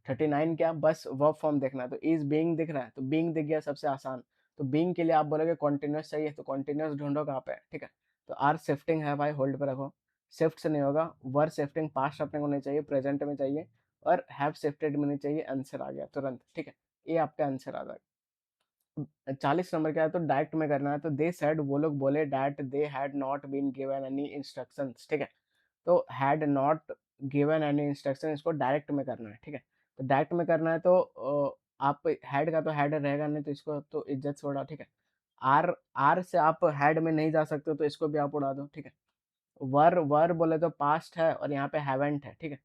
39 क्या, बस वर्ब फॉर्म देखना है, तो इज बीइंग दिख रहा है, तो बीइंग दिख गया, सबसे आसान। तो बीइंग के लिए आप बोलोगे कॉन्टिन्यूस चाहिए, तो कॉन्टिन्यूस ढूंढो कहाँ पे है, ठीक है। तो आर शिफ्टिंग है भाई, होल्ड पे रखो। शिफ्ट से नहीं होगा, वर शिफ्टिंग पास्ट अपने को नहीं चाहिए, प्रेजेंट में चाहिए, और हैव शिफ्टेड में नहीं चाहिए, आंसर आ गया तुरंत, ठीक है। ये आपका आंसर आ जाएगा। 40 नंबर क्या है, तो डायरेक्ट में करना है, तो दे सेड वो लोग बोले, that they had not been given any instructions, ठीक है। तो had not given any instruction, इसको डायरेक्ट में करना है, ठीक है। तो डायरेक्ट में करना है तो आप हेड का तो हेड रहेगा नहीं, तो इसको तो इज्जत से उड़ाओ, ठीक है। आर आर से आप हेड में नहीं जा सकते, तो इसको भी आप उड़ा दो, ठीक है। वर वर बोले तो पास्ट है और यहाँ पे हैवेंट है, ठीक है।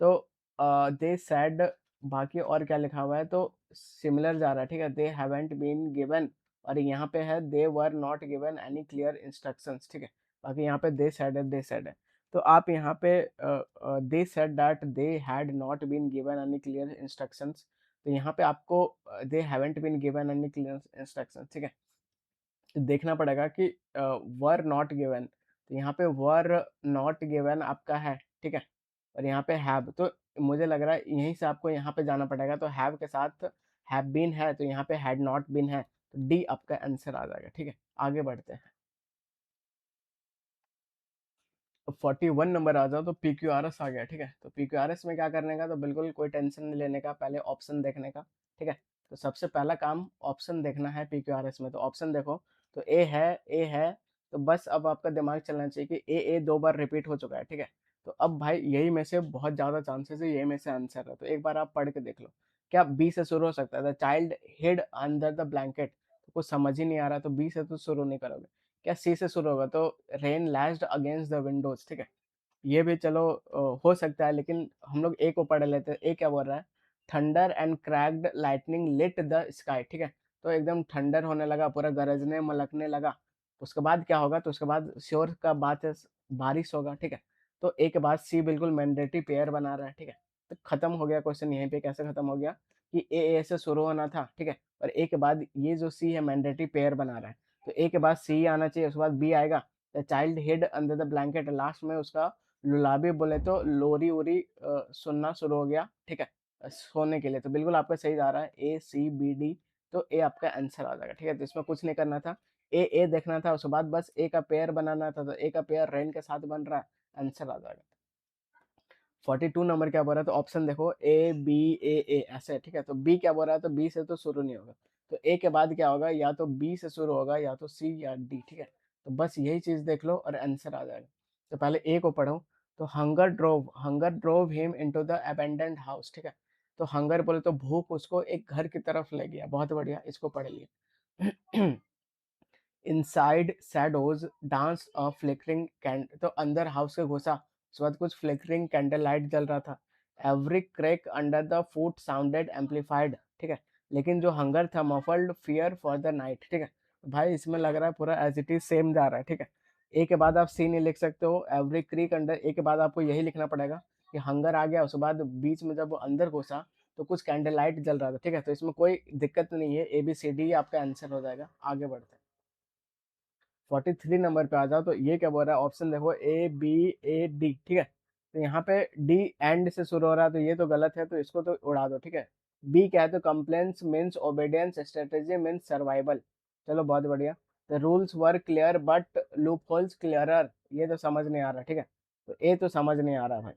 तो दे सेड, बाकी और क्या लिखा हुआ है तो सिमिलर जा रहा है, ठीक है। दे हैवेंट बीन गिवन, और यहाँ पे है they were not given any clear instructions, ठीक है। बाकी यहाँ पे दे सेड है, दे सेड है। तो आप यहाँ पे they said that they had not been given any clear instructions, तो यहाँ पे आपको they haven't been given any clear instructions, ठीक है। तो देखना पड़ेगा कि वर नॉट गिवन, तो यहाँ पे वर नॉट गिवन आपका है, ठीक है। और यहाँ पे हैव, तो मुझे लग रहा है यहीं से आपको यहाँ पे जाना पड़ेगा, तो हैव के साथ हैव बीन है, तो यहाँ पे हैड नॉट बीन है, तो डी आपका आंसर आ जाएगा, ठीक है। आगे बढ़ते हैं। 41 नंबर आ जाओ, तो पी क्यू आर एस आ गया, ठीक है। तो पी क्यू आर एस में क्या करने का, तो बिल्कुल कोई टेंशन नहीं लेने का, पहले ऑप्शन देखने का, ठीक है। तो सबसे पहला काम ऑप्शन देखना है पी क्यू आर एस में, तो ऑप्शन देखो, तो ए है, तो बस अब आपका दिमाग चलना चाहिए कि ए 2 बार रिपीट हो चुका है, ठीक है। तो अब भाई यही में से बहुत ज़्यादा चांसेस है यही में से आंसर है, तो एक बार आप पढ़ के देख लो। क्या बी से शुरू हो सकता है, the child hid under the blanket, तो कुछ समझ ही नहीं आ रहा, तो बी से तो शुरू नहीं करोगे। क्या सी से शुरू होगा, तो rain lashed against the Windows, ठीक है। ये भी चलो हो सकता है, लेकिन हम लोग ए को पढ़ लेते हैं। ए क्या बोल रहा है, thunder and cracked lightning lit the sky, ठीक है। तो एकदम थंडर होने लगा, पूरा गरजने मलकने लगा। उसके बाद क्या होगा, तो उसके बाद श्योर का बात है, बारिश होगा, ठीक है। तो ए के बाद सी बिल्कुल मैंडेटरी पेयर बना रहा है, ठीक है। तो खत्म हो गया क्वेश्चन यहीं पे। कैसे खत्म हो गया कि ए से शुरू होना था, ठीक है, और ए के बाद ये जो सी है मैंडेटरी पेयर बना रहा है, तो ए के बाद सी आना चाहिए, उसके बाद बी आएगा। The child hid under the blanket, last में उसका लुलाबी बोले तो लोरी उरी सुनना शुरू हो गया, ठीक है, सोने के लिए। तो बिल्कुल आपका सही जा रहा है, ए सी बी डी, तो ए आपका आंसर आ जाएगा, ठीक है। तो इसमें कुछ नहीं करना था, ए देखना था, उसके बाद बस ए का पेयर बनाना था, तो ए का पेयर रेन के साथ बन रहा है, आंसर आ जाएगा। 42 नंबर क्या बोल रहा है, तो ऑप्शन देखो ए बी ए ऐसे, ठीक है। तो बी क्या बोल रहा है, तो बी से तो शुरू नहीं होगा, तो ए के बाद क्या होगा, या तो बी से शुरू होगा या तो सी या डी, ठीक है। तो बस यही चीज देख लो और आंसर आ जाएगा। तो पहले ए को पढ़ो, तो hunger drove him into the abandoned house, ठीक है। तो हंगर बोले तो भूख उसको एक घर की तरफ ले गया, बहुत बढ़िया, इसको पढ़ लिया। इनसाइड शैडोज डांस अ फ्लिकरिंग कैंड, तो अंदर हाउस के घुसा, उसके बाद कुछ फ्लिकरिंग कैंडल लाइट जल रहा था। Every crack under the foot sounded amplified, ठीक है। लेकिन जो हंगर था muffled fear for the night, ठीक है। भाई इसमें लग रहा है पूरा एज इट इज सेम जा रहा है, ठीक है। ए के बाद आप सी नहीं लिख सकते हो, एवरी क्रीक अंडर, ए के बाद आपको यही लिखना पड़ेगा कि हंगर आ गया, उसके बाद बीच में जब वो अंदर घुसा तो कुछ कैंडल लाइट जल रहा था, ठीक है। तो इसमें कोई दिक्कत नहीं है, ए बी सी डी आपका आंसर हो जाएगा। आगे बढ़ते हैं। 43 नंबर पे आ जाओ, तो ये क्या बोल रहा है, ऑप्शन देखो ए बी ए डी, ठीक है। तो यहाँ पे डी एंड से शुरू हो रहा है, तो ये तो गलत है, तो इसको तो उड़ा दो, ठीक है। बी क्या है, तो complaints means obedience, strategy means survival, चलो बहुत बढ़िया। The rules were clear but loop holes clearer, ये तो समझ नहीं आ रहा, ठीक है। तो ए तो समझ नहीं आ रहा भाई।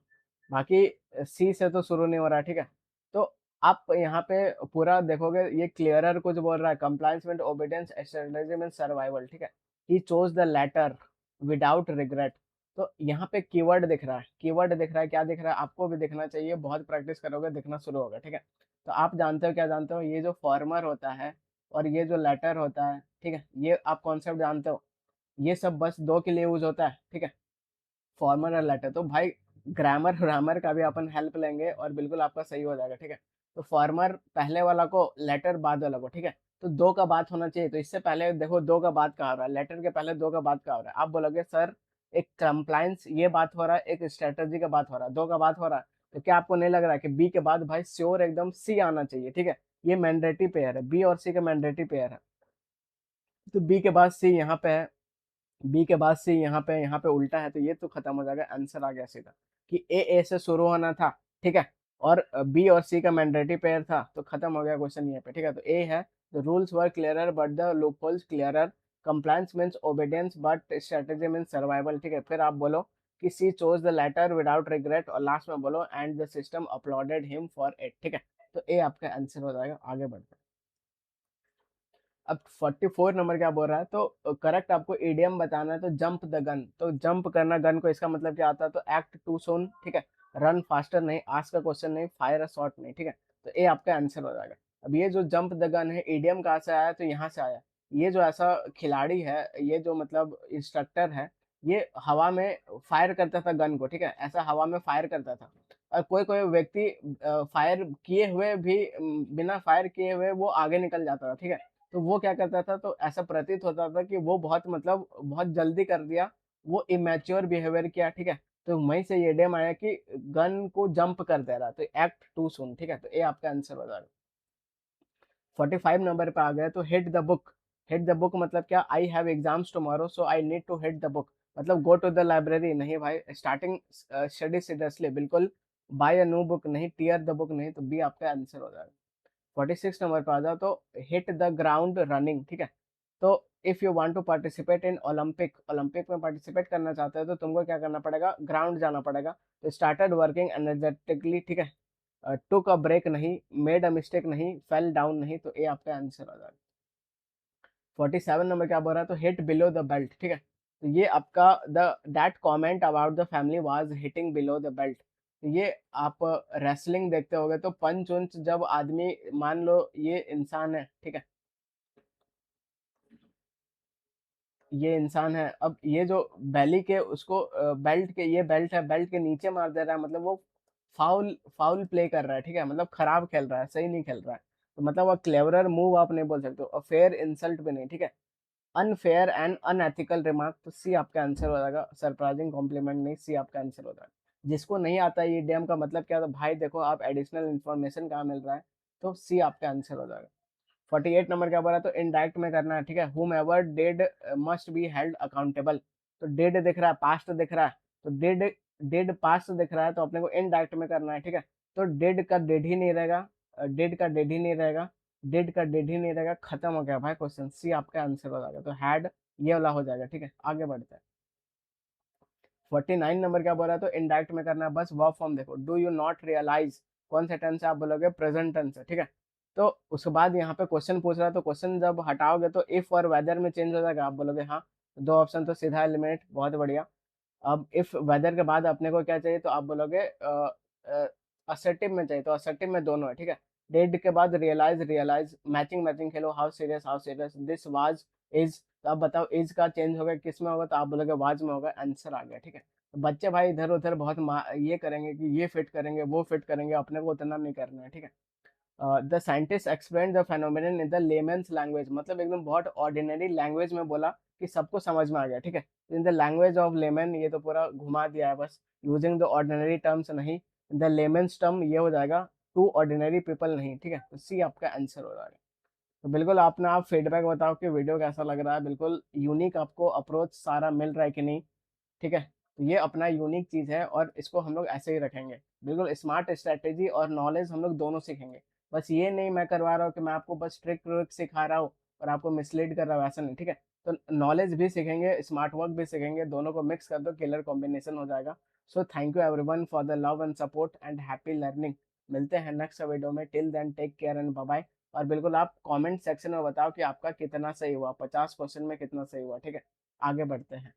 बाकी सी से तो शुरू नहीं हो रहा, ठीक है। तो आप यहाँ पे पूरा देखोगे, ये क्लियरर कुछ बोल रहा है, compliance means obedience, strategy means survival, ठीक है। He chose the letter without regret, तो यहाँ पे कीवर्ड दिख रहा है, कीवर्ड दिख रहा है, क्या दिख रहा है, आपको भी दिखना चाहिए, बहुत प्रैक्टिस करोगे दिखना शुरू होगा, ठीक है। तो आप जानते हो, क्या जानते हो, ये जो फॉर्मर होता है और ये जो लेटर होता है, ठीक है, ये आप कॉन्सेप्ट जानते हो। ये सब बस दो के लिए यूज होता है, ठीक है, फॉर्मल और लेटर। तो भाई ग्रामर ग्रामर का भी अपन हेल्प लेंगे और बिल्कुल आपका सही हो जाएगा, ठीक है। तो फॉर्मर पहले वाला को, लेटर बाद वाला को, ठीक है। तो दो का बात होना चाहिए, तो इससे पहले देखो दो का बात कहा हो रहा है, लेटर के पहले दो का बात कहा हो रहा है। आप बोलोगे सर एक कंप्लायंस ये बात हो रहा है, एक स्ट्रेटजी का बात हो रहा है, दो का बात हो रहा है, तो क्या आपको नहीं लग रहा है कि बी के बाद भाई श्योर एकदम सी आना चाहिए, ठीक है। ये मैंडेटरी पेयर है, बी और सी का मैंडेटरी पेयर है। तो बी के बाद सी यहाँ पे है, बी के बाद सी यहाँ पे उल्टा है, तो ये तो खत्म हो जाएगा, आंसर आ गया सीधा कि ए से शुरू होना था, ठीक है। और बी और सी का मैंडेटरी पेयर था, तो खत्म हो गया क्वेश्चन यहाँ पे, ठीक है। तो ए है, the rules were clearer but the loopholes clearer, compliance means obedience but strategy means survival, ठीक है। फिर आप बोलो कि she chose the letter without regret, और लास्ट में बोलो and the system applauded him for it, ठीक है। तो ए आपका आंसर हो जाएगा। आगे बढ़ते हैं। अब 44 नंबर क्या बोल रहा है, तो करेक्ट आपको ईडियम बताना है, तो जंप द गन, तो जंप करना गन को, इसका मतलब क्या आता है, तो एक्ट टू सोन, ठीक है। रन फास्टर नहीं, आस्क अ क्वेश्चन नहीं, फायर अ शॉट नहीं, ठीक है। तो ए आपका आंसर हो जाएगा। अब ये जो जंप द गन है, ईडीएम कहाँ से आया, तो यहाँ से आया। ये जो ऐसा खिलाड़ी है, ये जो मतलब इंस्ट्रक्टर है, ये हवा में फायर करता था गन को, ठीक है, ऐसा हवा में फायर करता था। और कोई कोई व्यक्ति फायर किए हुए भी बिना फायर किए हुए वो आगे निकल जाता था, ठीक है। तो वो क्या करता था, तो ऐसा प्रतीत होता था कि वो बहुत मतलब बहुत जल्दी कर दिया, वो इमेच्योर बिहेवियर किया, ठीक है। तो वहीं से ये डेम आया कि गन को जंप कर दे रहा, तो एक्ट टू सुन, ठीक है। तो ये आपका आंसर हो जाएगा। 45 नंबर पे आ गए तो hit the book. Hit the book मतलब क्या, I have exams tomorrow so I need to hit the book, मतलब गो टू द लाइब्रेरी नहीं भाई, स्टार्टिंग स्टडी सीरियसली, बिल्कुल बाय अ न्यू बुक नहीं, टीयर द बुक नहीं, तो B आपका आंसर हो जाएगा। 46 नंबर पे आ जाओ तो हिट द ग्राउंड रनिंग, ठीक है। तो if you want to participate in Olympic, Olympic में पार्टिसिपेट करना चाहते हो तो तुमको क्या करना पड़ेगा, ग्राउंड जाना पड़ेगा। तो स्टार्टेड वर्किंग एनर्जेटिकली, ठीक है। टुक अ ब्रेक नहीं, मेड अ मिस्टेक नहीं, फेल डाउन नहीं, तो ये आपका आंसर आ जाएगा। 47 नंबर क्या बोल रहा है, तो हिट बिलो द बेल्ट, ठीक है। तो ये आपका the that comment about the family was hitting below the belt. तो ये आप रेसलिंग देखते होगे तो पंच उंच जब आदमी, मान लो ये इंसान है, ठीक है, ये इंसान है, अब ये जो बैली के उसको बेल्ट के, ये बेल्ट है, बेल्ट के नीचे मार दे रहा है, मतलब वो फाउल फाउल प्ले कर रहा है, ठीक है, मतलब खराब खेल रहा है, सही नहीं खेल रहा है। तो मतलब वो क्लेवरर मूव आप नहीं बोल सकते हो, और फेयर इंसल्ट भी नहीं, ठीक है। अनफेयर एंड अनएथिकल रिमार्क, तो सी आपका आंसर हो जाएगा। सरप्राइजिंग कॉम्प्लीमेंट नहीं, सी आपका आंसर हो जाएगा। जिसको नहीं आता ये इडियम का मतलब क्या, तो भाई देखो आप एडिशनल इन्फॉर्मेशन कहाँ मिल रहा है, तो सी आपका आंसर हो जाएगा। 48 नंबर क्या बोल रहा है, तो इनडायरेक्ट में करना है, ठीक है। हुम ever dead must be held accountable. तो डेड दिख रहा है, पास्ट दिख रहा है, तो डेड डेड पास्ट दिख रहा है, तो अपने को इनडायरेक्ट में करना है, ठीक है। तो डेड का डेड ही नहीं रहेगा, डेड का डेड ही नहीं रहेगा, डेड का डेड ही नहीं रहेगा, खत्म हो गया भाई क्वेश्चन, सी आपका आंसर हो जाएगा। तो हैड ये वाला हो जाएगा, ठीक है। आगे बढ़ते हैं। 49 नंबर क्या बोल रहा है, तो इनडायरेक्ट में करना है, बस वर्ब फॉर्म देखो, डू यू नॉट रियलाइज, कौन से टेंस है, आप बोलोगे प्रेजेंट टेंस है, ठीक है। तो उसके बाद यहाँ पे क्वेश्चन पूछ रहा है, तो क्वेश्चन जब हटाओगे तो इफ और वेदर में चेंज हो जाएगा, आप बोलोगे हाँ। दो ऑप्शन तो सीधा एलिमिनेट, बहुत बढ़िया। अब इफ वेदर के बाद अपने को क्या चाहिए, तो आप बोलोगे असर्टिव में चाहिए, तो असर्टिव में दोनों है, ठीक है। डेड के बाद realise, realise, matching matching Khelo, how serious, this was, is, तो आप बताओ इज का चेंज होगा किस में होगा, तो आप बोलोगे वाज में होगा, आंसर आ गया, ठीक है। तो बच्चे भाई इधर उधर बहुत ये करेंगे कि ये फिट करेंगे वो फिट करेंगे, अपने को उतना नहीं करना है, ठीक है। The scientist explain the phenomenon in the layman's language, मतलब एकदम बहुत ऑर्डिनरी लैंग्वेज में बोला कि सबको समझ में आ गया, ठीक है। In the language of lemon, ये तो पूरा घुमा दिया है बस, यूजिंग द ऑर्डिनरी टर्म्स नहीं, द लेमेंस टर्म ये हो जाएगा, टू ऑर्डिनरी पीपल नहीं, ठीक है। तो सी आपका आंसर हो जाएगा। तो बिल्कुल आपने आप फीडबैक बताओ कि वीडियो कैसा लग रहा है, बिल्कुल यूनिक आपको अप्रोच सारा मिल रहा है कि नहीं, ठीक है। तो ये अपना यूनिक चीज़ है और इसको हम लोग ऐसे ही रखेंगे, बिल्कुल स्मार्ट स्ट्रैटेजी और नॉलेज हम लोग दोनों सीखेंगे। बस ये नहीं मैं करवा रहा हूँ कि मैं आपको बस ट्रिक व्रिक सिखा रहा हूँ और आपको मिसलीड कर रहा हूँ, ऐसा नहीं, ठीक है। तो नॉलेज भी सीखेंगे, स्मार्ट वर्क भी सीखेंगे, दोनों को मिक्स कर दो, किलर कॉम्बिनेशन हो जाएगा। So thank you everyone for the love and support and happy learning. मिलते हैं नेक्स्ट वीडियो में, till then take care and bye bye. और बिल्कुल आप कमेंट सेक्शन में बताओ कि आपका कितना सही हुआ, 50 क्वेश्चन में कितना सही हुआ, ठीक है। आगे बढ़ते हैं।